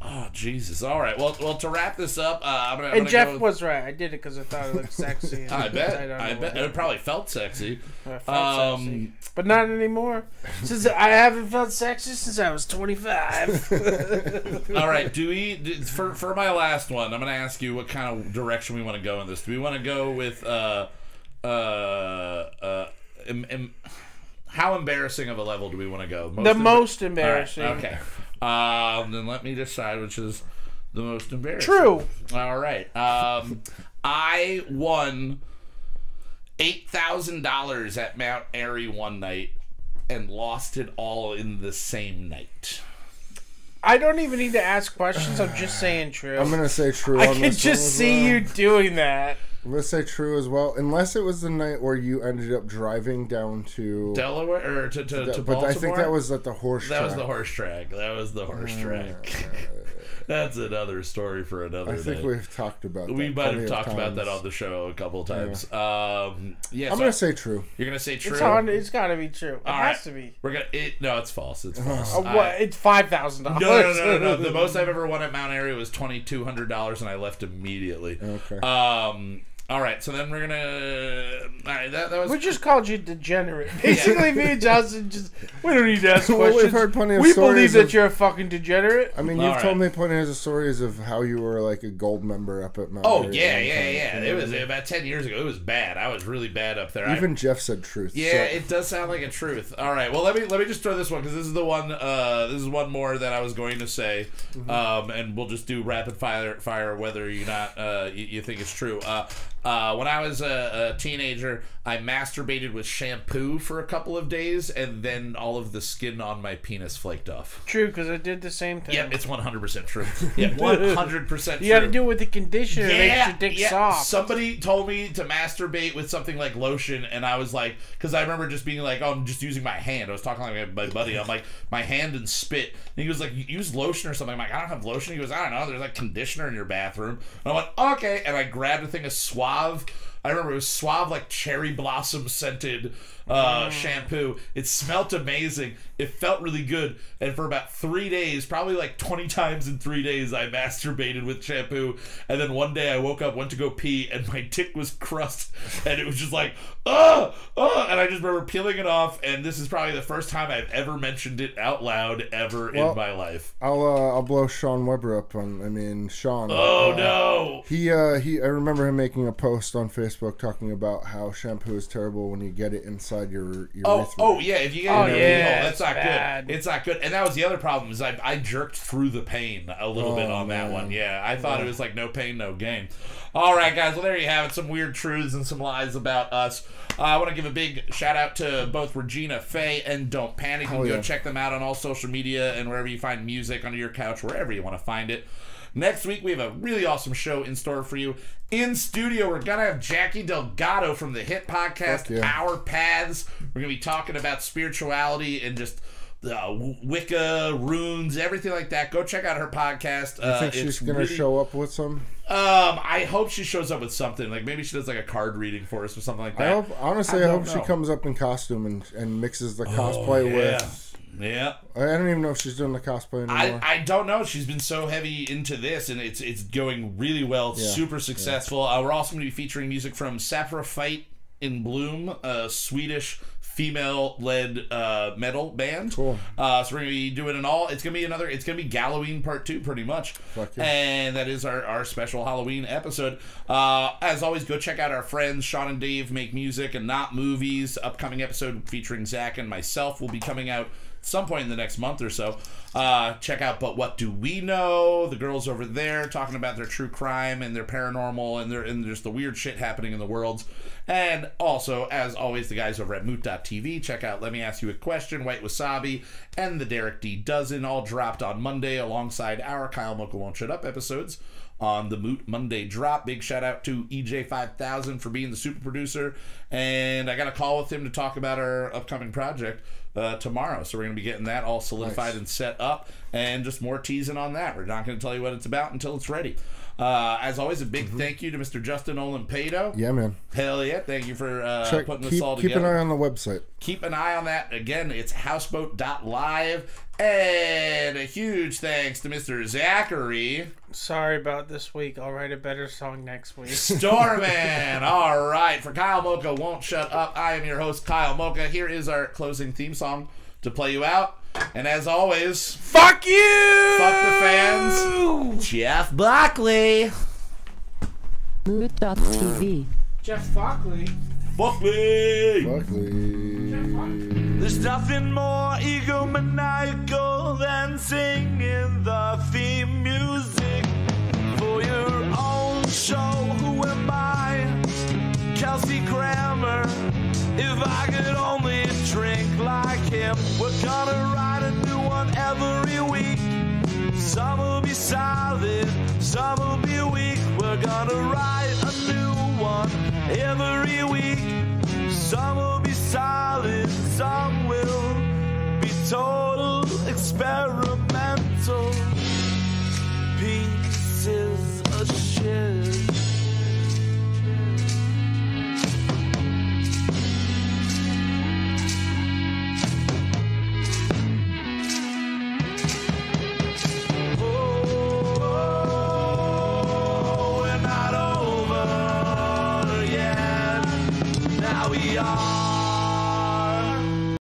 Oh, Jesus. All right. Well, to wrap this up, I'm gonna Jeff was right. I did it because I thought it looked sexy. I bet. It probably felt sexy. I felt sexy. But not anymore. Since I haven't felt sexy since I was 25. All right. For my last one, I'm going to ask you what kind of direction we want to go in this. Do we want to go with how embarrassing of a level do we want to go? Most embarrassing. All right, okay. Then let me decide which is the most embarrassing. True. All right. I won $8,000 at Mount Airy one night and lost it all in the same night. I don't even need to ask questions. I'm just saying true. I'm gonna say true. I on can this just one as see well. you doing that. I'm gonna say true as well, unless it was the night where you ended up driving down to Delaware or to but Baltimore? I think that was at the horse track. That was the horse track. That's another story for another I think day. we've talked about that. We might have plenty of talked about that times. on the show a couple of times. I'm I'm gonna say true. You're gonna say true. It's got to be true. It has to be. No, it's false. It's false. What? It's $5,000. No. The most I've ever won at Mount Airy was $2,200, and I left immediately. Okay. All right, so then we're gonna. All right, that was. We just called you degenerate. Basically, me and Johnson we don't need to ask Well, questions. we've heard plenty of we stories believe that of- you're a fucking degenerate. I mean, you've told me plenty of stories of how you were like a gold member up at Mount Oh Airy yeah. one time. It was about 10 years ago. It was bad. I was really bad up there. Even Jeff said truth. Yeah, so. it does sound like a truth. All right, well let me just throw this one because this is the one. This is one more that I was going to say, and we'll just do rapid fire whether you not you think it's true. When I was a teenager, I masturbated with shampoo for a couple of days, and then all of the skin on my penis flaked off. True, because I did the same thing. Yep, it's 100% true. Yeah, 100% true. You got to do it with the conditioner. It makes your dick soft. Somebody told me to masturbate with something like lotion, and I was like, because I remember just being like, oh, I'm just using my hand. I was talking like my buddy. I'm like, my hand and spit. And he was like, use lotion or something. I'm like, I don't have lotion. He goes, I don't know. There's like conditioner in your bathroom. And I went, okay. And I grabbed a thing of Suave. I remember it was Suave, like cherry blossom scented shampoo. It smelled amazing. It felt really good. And for about 3 days, probably like 20 times in 3 days, I masturbated with shampoo. And then one day I woke up, went to go pee, and my dick was crushed. And it was just like, and I just remember peeling it off. And this is probably the first time I've ever mentioned it out loud ever in my life. I'll blow Sean Weber up on. Sean. Oh no! I remember him making a post on Facebook talking about how shampoo is terrible when you get it inside your urethra. Oh yeah, if you get that's not bad. good. It's not good. And that was the other problem is I jerked through the pain a little bit on that one. Yeah, I thought it was like no pain, no gain. All right, guys. Well, there you have it. Some weird truths and some lies about us. I want to give a big shout out to both Regina, Faye, and Don't Panic. You can go check them out on all social media and wherever you find music, under your couch, wherever you want to find it. Next week, we have a really awesome show in store for you. In studio, we're going to have Jackie Delgado from the hit podcast, Our Paths. We're going to be talking about spirituality and just Wicca, runes, everything like that. Go check out her podcast. You think she's going to show up with some? I hope she shows up with something. Like maybe she does like a card reading for us or something like that. I hope she comes up in costume and mixes the cosplay with... Yeah. I don't even know if she's doing the cosplay anymore. I don't know. She's been so heavy into this, and it's going really well. It's super successful. We're also going to be featuring music from Sapphire in Bloom, a Swedish female-led metal band. Cool. So we're going to be doing it all. It's going to be Halloween Part 2, pretty much. And that is our special Halloween episode. As always, go check out our friends, Sean and Dave Make Music and Not Movies. Upcoming episode featuring Zach and myself will be coming out some point in the next month or so. Check out But What Do We Know? The girls over there talking about their true crime and their paranormal and just the weird shit happening in the world. And also, as always, the guys over at Moot.tv. Check out Let Me Ask You a Question, White Wasabi, and the Derek D. Dozen, all dropped on Monday alongside our Kyle Mocha Won't Shut Up episodes on the Moot Monday drop. Big shout out to EJ5000 for being the super producer. And I got a call with him to talk about our upcoming project tomorrow. So we're going to be getting that all solidified and set up, and just more teasing on that. We're not going to tell you what it's about until it's ready. As always, a big thank you to Mr. Justin Olimpado. Yeah, man. Hell yeah. Thank you for putting this all together. Keep an eye on the website. Keep an eye on that. Again, it's houseboat.live. And a huge thanks to Mr. Zachary. Sorry about this week. I'll write a better song next week. Storman. All right. For Kyle Mocha Won't Shut Up, I am your host, Kyle Mocha. Here is our closing theme song to play you out. And as always, fuck you! Fuck the fans. Jeff Buckley. Moot.tv. Jeff Buckley. Buckley. There's nothing more egomaniacal than singing the theme music for your own show. Who am I? Kelsey Grammer. If I could only drink like him. We're gonna write a new one every week. Some will be solid, some will be weak. We're gonna write a new one every week. Some will be solid, some will be total experimental pieces of shit. We're not over yet. Now we are.